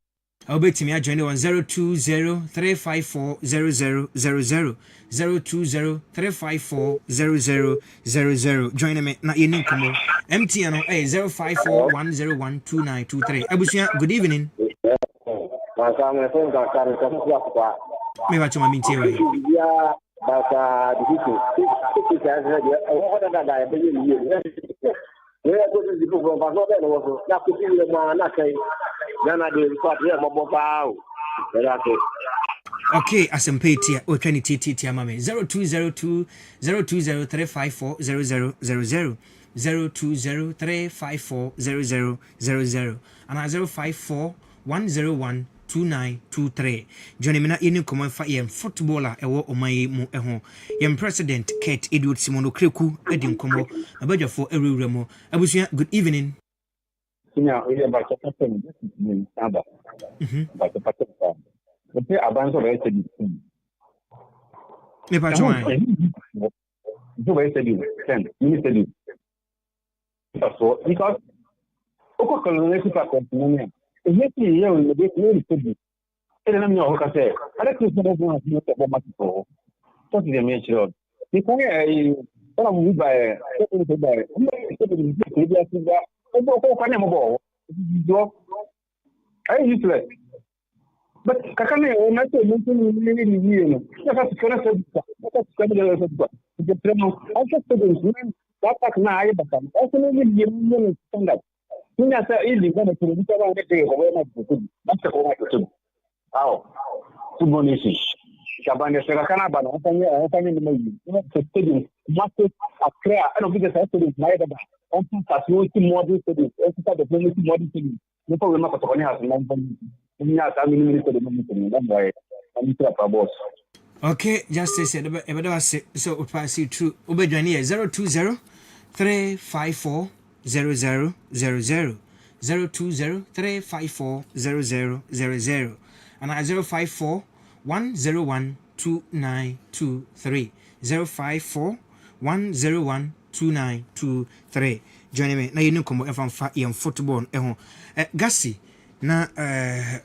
I'll bet me I join you on 020-354-0000. 020-354-0000. Join me na yeni Nkomo. MTN 054-101-2923. Abusia, good evening. Me wa chuma mintie wa. Okay, asempetia o twani titi amame 0202-020-354-0000. 020-354-0000 and 054-101-2923. Johnny Mina in Nkomo fa yem footballer ewo omaye mu eho. Yem president Kate Edward Simono Kreku edi Nkomo abadwafo ewuremo. Abusia, good evening. Yeah, we are about to happen. This is in Saba. But the Pakistan. But they are bands of SAD. Me pa chwa. Do SAD 10. You need so because Oko colonization pattern no. Yes, you will be very study. And I'm not going to say, I like to say that one is not about much for. What is the nature? Because I want to buy I useless. But Kakane, when I say really, that's a correct. That's a the tremor. I just said, that's like now, but I'm also really standard. You know, say, easy, when it's a little bit that's the whole thing. How? Two bonuses. Cabana, Seracana, but I'm finding the movie. You know, the stadium, massive, a prayer. I don't think it's a neither. On as you see modern studies, exercise the famous modern studies. No problem about the has okay, just say so we pass you through Ube Johnny 020-354-0000. 020-354-0000 and 054-101-2923. 054-101-2923. Join me. Now you know Nkomo if I'm fat in football. Gassi na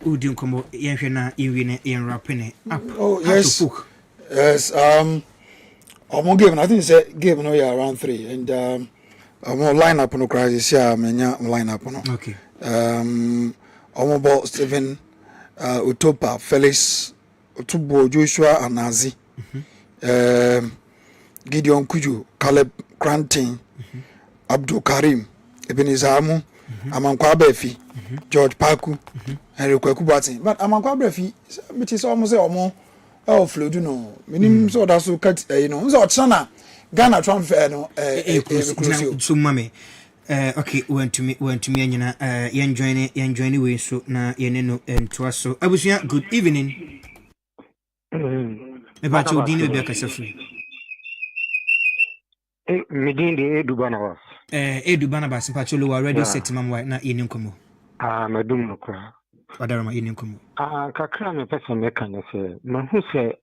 udi Nkomo yenhwe na iwine yen rapene up. Oh yes. Yes. I'm game. I think it's game no yeah around 3 and I'm line up no crisis yeah menya line up no. Okay. I'm about Steven Utopa, Felix Otubo, Joshua Anazi. Gideon Kuju, Caleb Cranting, Abdul Karim, Ebenizamu, Amankwa Befi, George Paku, Henry Kwekubati. But Amankwa Befi, which is almost almost flu, you know. Meaning so that's so cut, you know. So China, Ghana transfer, no, so mame. Okay, went to me and yen join way so na yeneno to so. Abusia, good evening. About your dinner be kasafri. Medin de Edu Banabas. Edu Banabas, Pacholo already set mamwa na yen Nkomo. Madum no cra. Wadarama yen Nkomo. Kakra me person make can say, man who say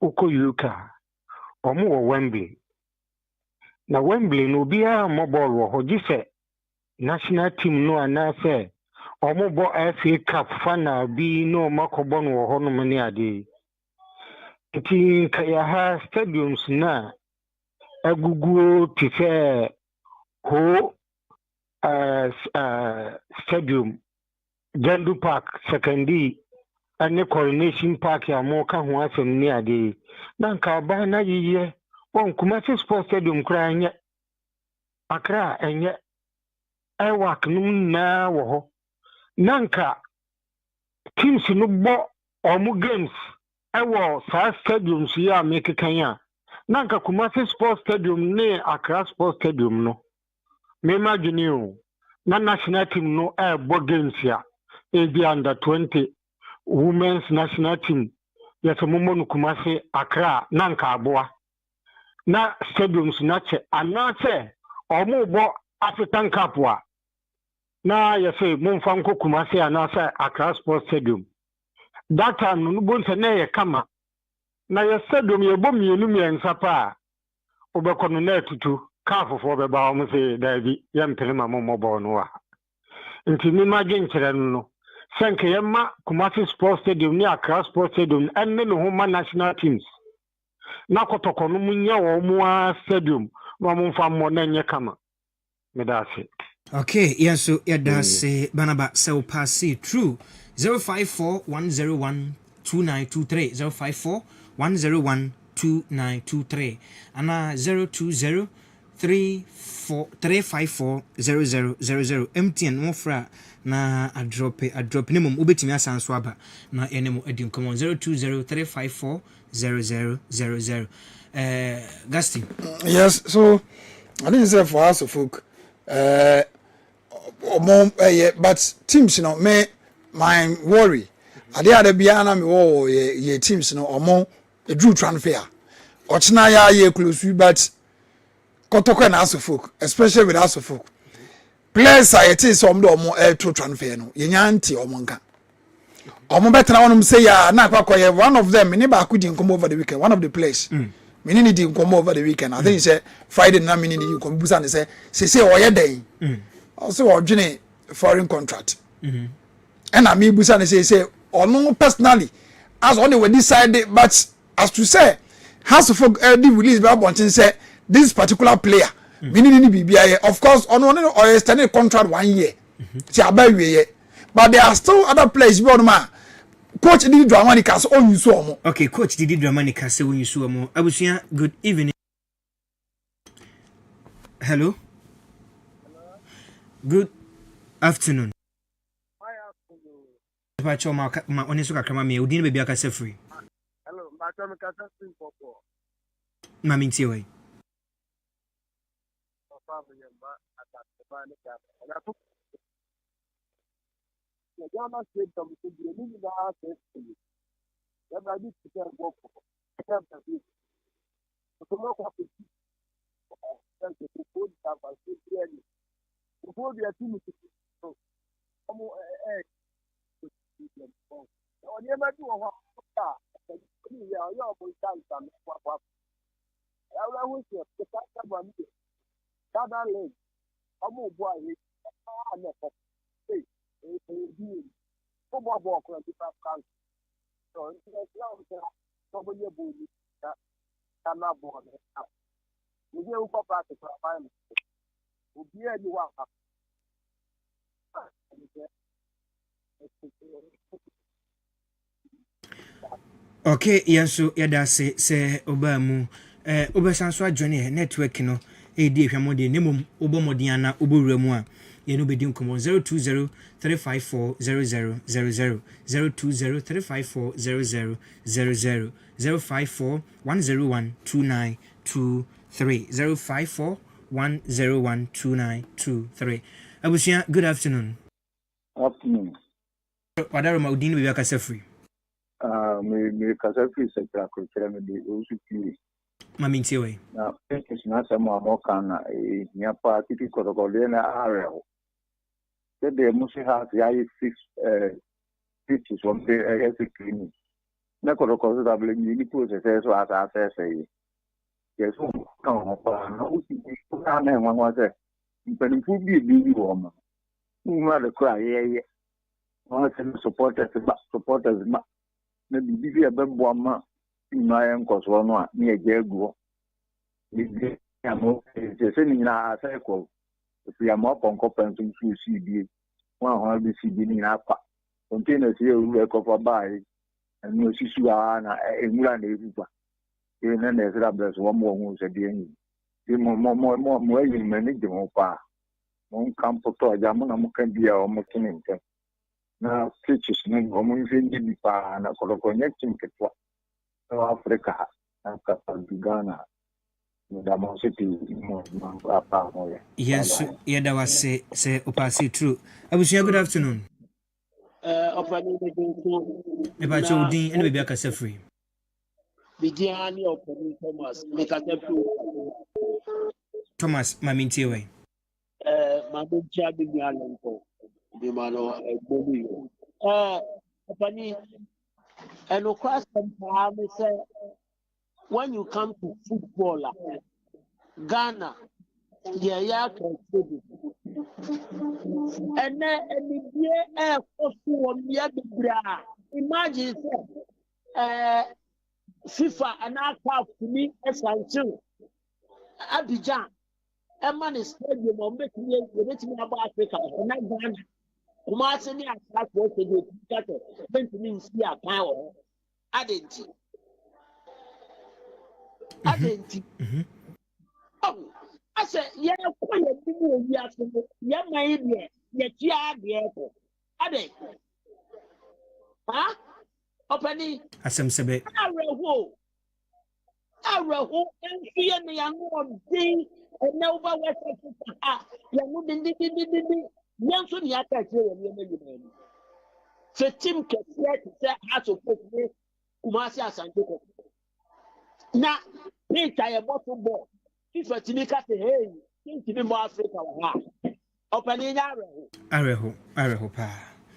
Uko Yuka or more Wembley. Na Wembley no be a mobile wo say national team no ana say or mobile FA Cup final be no makobon wo hono mani ade. Iti kaya ha stadiums na agugu ti say ho stadium Gandu Park secondary ane coronation park ya mo ka ho asem ni ade na nka ba na yiye won Kumasi Sports Stadium kra enye akra enye work num na wo ho na nka teams no bo omu games ewo sa stadiums ya mekekan ya na nka Kumasi Sports Stadium ne Accra Sports Stadium no me imagine o na national team no bo games ya e be under 20 women's national team yes momo no Kumasi Accra na nka aboa na stadiums na che anase omo bo African Cup wa na yese momfa nko Kumasi anase Accra Sports Stadium that time no bonse na ye kama na ye stadium ye bom mienu miensa pa obekono na Tutu kafofo beba o mse davi ye mpele ma momo no wa nti mi mage nkyere no senke ye ma Kumasi Sports Stadium ni Accra Sports Stadium enne no ho ma national teams na kotokono munye wo mu stadium no momfa mo na nye kama medase. Okay, yes, so yeah, that's Banaba so pass true 054-101-2923 054-101-2923 and 020-354-0000 MTN mo fra na a drop ne mum ubetimi asan so aba na ene mo adi Nkomo 020-354-0000 Gustin. Yes, so I didn't say for us of folk but teams me my worry ade ade bia na me wo ye teams omo e drew transfer ochina ye close but kotoko na asofok especially with asofok players are it is some do omo to transfer no ye nyanti omo nka omo betra wonum say ya na akwakoye one of them ni ba akudi Nkomo over the weekend one of the players mini ni di Nkomo over the weekend I think say Friday na mini ni Nkomo busa ne say oye den also ordinary foreign contract and I mean busa ne say ono personally as on we decided but as to say House of Folk the release by wanting say this particular player meaning ni bibia of course on or extended contract 1 year ti abawie but there are still other players be on ma coach Didi Dramani Kase on you so mo okay coach Didi Dramani Kase on you so mo abusia good evening. Hello. Good afternoon. Pacho ma oniso kakama me odin be bia ka se free. Hello, ma ka me ka se free popo. Ma minti we. Papa me ba ata ba ne ka. Na to. Ya jama se to mi se ni na se. Ya ba di se popo. Ya ba di. To mo ko ko. Ya se ko ta ba se ni. Ko dia ti mi se. Omo on ye ma do ho ta ni ya yo bo tan tan kwa ya la hu se ta ta ba mi ta da le omo bo aye na ko di ko bo ko ti ta kan so ni ya so bo ye bo ni ta na bo ne ta ni ye ko pa ta fa ni obi e ni wa okay yanso yada se obamu obesan so adwene network no di ehwamode nemom obomodin ana obowuramu a ye no bedi Nkomo 020-354-0000 020-354-0000 054-101-2923 054-101-2923 abusia good afternoon. Afternoon. Wadaro ma odin be aka se free. Me kasa free sector ko kire me de o su free. Ma minti we. Na it's na some more kana nya pa tiki ko ko le na arel. The musi ha ya 6 50 something as a clinic. Na ko ko da ble ni process so asa say. Yes so kan pa na o ti ko na na nwa se. Mpani fu bi wo ma. Uma de kwa ye. One supporters ma na bibi ya bembo ama na ya nkoso no a na ye aguo bibi ya mo se ni na cycle fi am up on compensation to CB one ho bi CB ni na pa container se e ru e ko fa bai and no Sisua and Mulan Eva. In an Ezra one more who said the end. More you manage the Mopa. One camp for Jamon can be our mocking. Now, teachers, no woman in the Nipa and a connecting to Africa and Ghana. Yes, that was say opasi true. I wish you good afternoon. About your din and maybe I can say free. Bidiani opani Thomas make a Thomas, my minty way. Madu Chabi Mialenko, the mano Bobby. Opani, and across some time, say, when you come to footballer, Ghana, yeah, and then the air for Bra. Imagine, FIFA and our club to me as I do. Abidjan, a man is stadium or making me about Africa, and not Ghana. Kumasi as that was the good, meant to mean see a power. Identity. Oh, I said, yeah, quite a few years ago, yeah, my idea, yet, yeah, the Ade. Huh? Opening. Asem sebe. Araho, and fear me, I'm not day, and now over West Africa. You didn't Yanson Yaka, so Tim can say, has to put me, Kumasi Agodie. Now, paint a bottle ball. If a Tinica say, hey, think to be more Africa. Opening Araho, pa.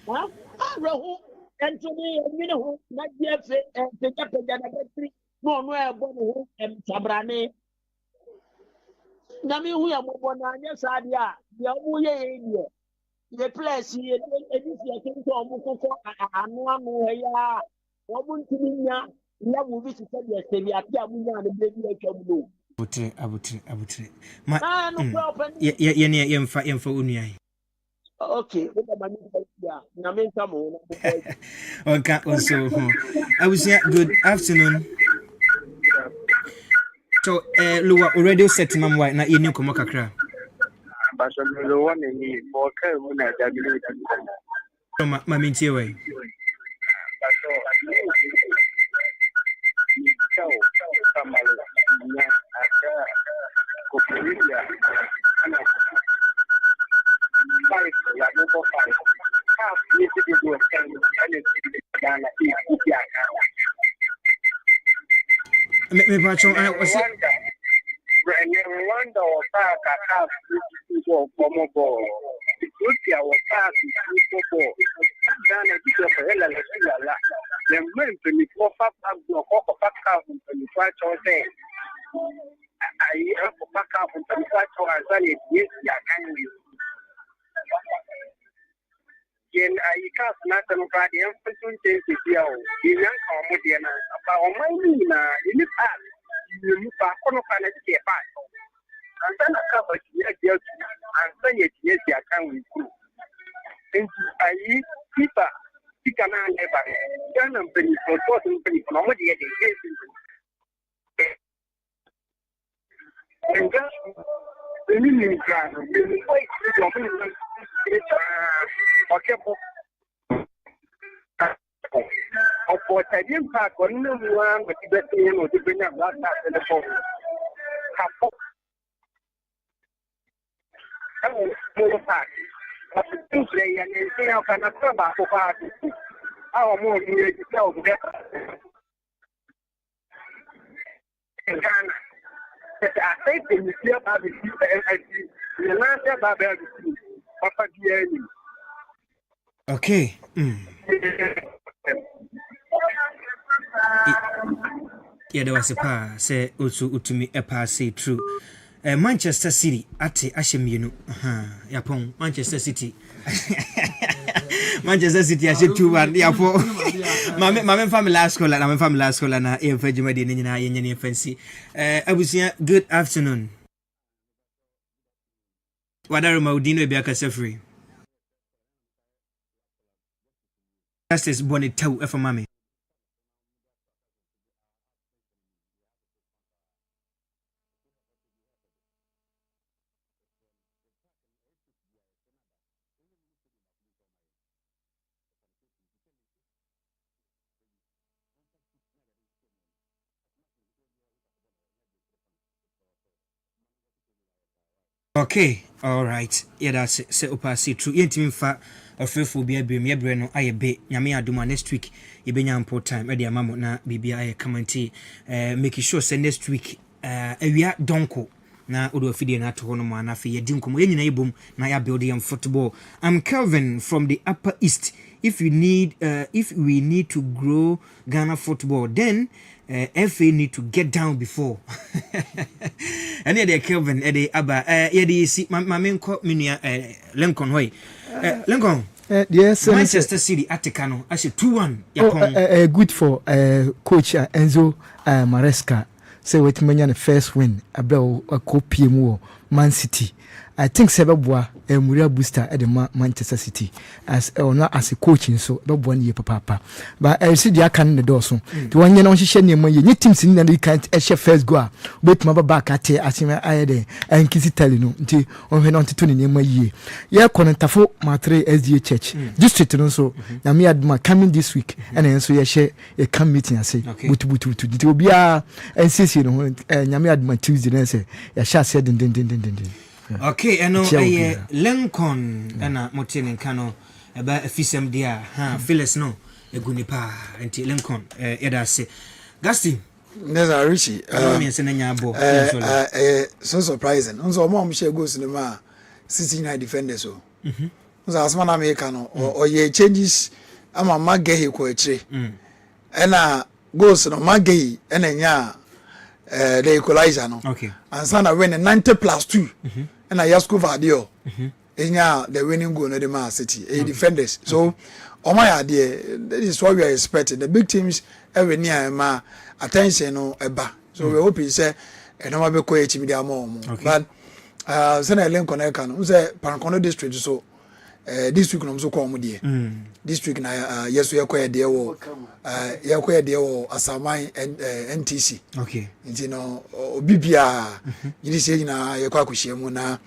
Huh? Araho, and to me, you know, not yet, and the Japanese. No, no, and Sabrane. Nami, we are more than yes, idea. The the place here, and if you think to Mukoko, and one, what would you mean? Ya will visit the city at Yamuya and the baby like a blue. Abutre. Yem for Unia. Okay, Okay, also. I was here. Good afternoon. So, Lua already set him white, not in Nkomo kakra. But the one in me, for From my minty way. Me patron I was Rwanda or Park for Mobo. Ethiopia or Park football. Ghana is a hell of a the men to me for Papa and 25 or 10. I have a pack up and 25 or yes, I can use. Yen I cast nothing but the emphasis is here. The young comedian about my mina in the past. You are on a planet back. And then a couple of years and say it, yes, I can with you. And I eat people, chicken and never. Gun and penny for 14 penny for nobody at the case. And just the meaning ground, the way for Italian Park, one with the best or the bring up that in the phone. Park. But the things they and they are kind of tobacco party. Our more you tell them. In Ghana, I think the clear about the last about the Papa Gianni. okay. Yeah, there was a pa say also utumi a pa say true. Manchester City ate ashem yenu. Yapon Manchester City. Manchester City ashe 2-1 yapo. Mama family last call na family last call na e fa juma de nyina yenye fancy. Abusia good afternoon. Wadaro Maudino be aka free. Justice Bonnie Tau for mommy. Okay, all right. Yeah, that's it. Say opasi true. Yentimi fa ofrefo bia biem ye bre no aye be nyame aduma next week ye benya ample time e de amamo na bibia aye commenti make sure say next week awia donko na odo afidie na to hono ma na fe ye di nkomo ye nyina yebom na ya build am football. I'm Kelvin from the Upper East. If we need to grow Ghana football, then FA need to get down before. And yeah, Kelvin, Abba, yeah, see, my main call me Lincoln Way. Lincoln, yes, Manchester City at Tekano, I said 2-1. Good for coach Enzo Maresca. Say what the first win about a copy more Man City. I think Sebabwa Muria booster at the Manchester City as or not as a coaching so not 1 year papa. But I see the can the door so. The 1 year on she share your teams in the can't first go. Wait my back at as him I there and kiss it tell you no until on on to 20 year. Yeah, Conantafo Matre SDA Church. District no so. Now me had my coming this week and then so you share a come meeting and say but it will be a and see you know Yami had my Tuesday and say ya shall said din. Okay, ano Lincoln ana motene kano eba fisem dia Phyllis no egunipa enti Lincoln yeda se Gasti Neza Richie me se na nyabo so surprising unso mo share goals ni ma City na defenders so unso asma na me ka no o ye changes ama Magehi ko etre ena goals no Magehi ena nya the equalizer no okay and sana win 90+2 and Yasko Vadio enya the winning goal no the Man City defenders so on my idea that is what we are expecting the big teams every near ma attention no eba so we hope say no ma be ko echi media more but sana Lincoln eka no say Pankono district so district no so ko mo die district na yeso yakoye de wo yakoye de wo Asaman NTC okay nti no obibia yiri se nyina yakwa akohia mu na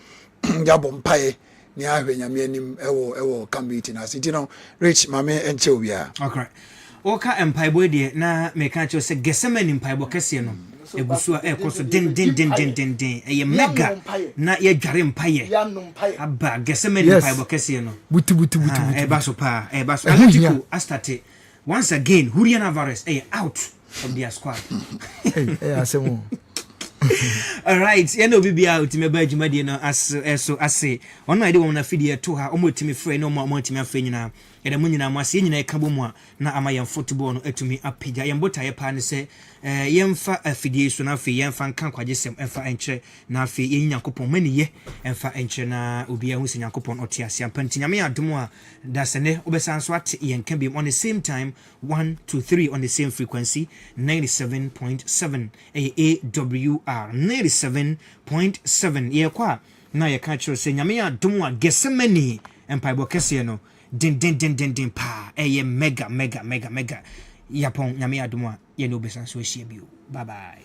yabo mpae ni ahwe nyame anim ewo community na nti no rich mame enche obia okay oka empire boy de na me kan che se Gesemani empire bo kese no egusu ekoso din eye mega na ye dware mpaye aba Gesemani empire bo kese no butu eba so Atletico astate once again Julian Alvarez out of their squad asemo all right you know bibia ultimate badjuma de no so ase ono ide wo na fidie to ha omo timi frɛ no omo timi afɛ nyina yɛda mu nyina ase nyina ɛka bɔ mu a na ama yɛn football no atumi apagya yɛn bota yɛ pa ne sɛ yɛmfa afidie so na afɛ yɛmfa nka kwagyesɛm ɛmfa ɛnkyerɛ na afɛ yɛn Nyankopɔn mani yɛ ɛmfa ɛnkyerɛ na obi a hu sɛ Nyankopɔn ɔte ase ampanti nyame adom a dasene obesan so ate yɛn ka bi on the same time 1 to 3 on the same frequency 97.7 AWR 97.7 yɛkwa na yɛka kyerɛ sɛ nyame adom a Gesemani empaibo kɛseɛ no din pa mega yapon nyame adom a yɛ no besan so ahyia bio bye bye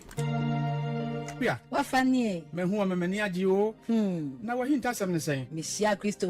Wa fani me hu amemani agye o na wahinta asɛm ne sɛn Mesia Kristo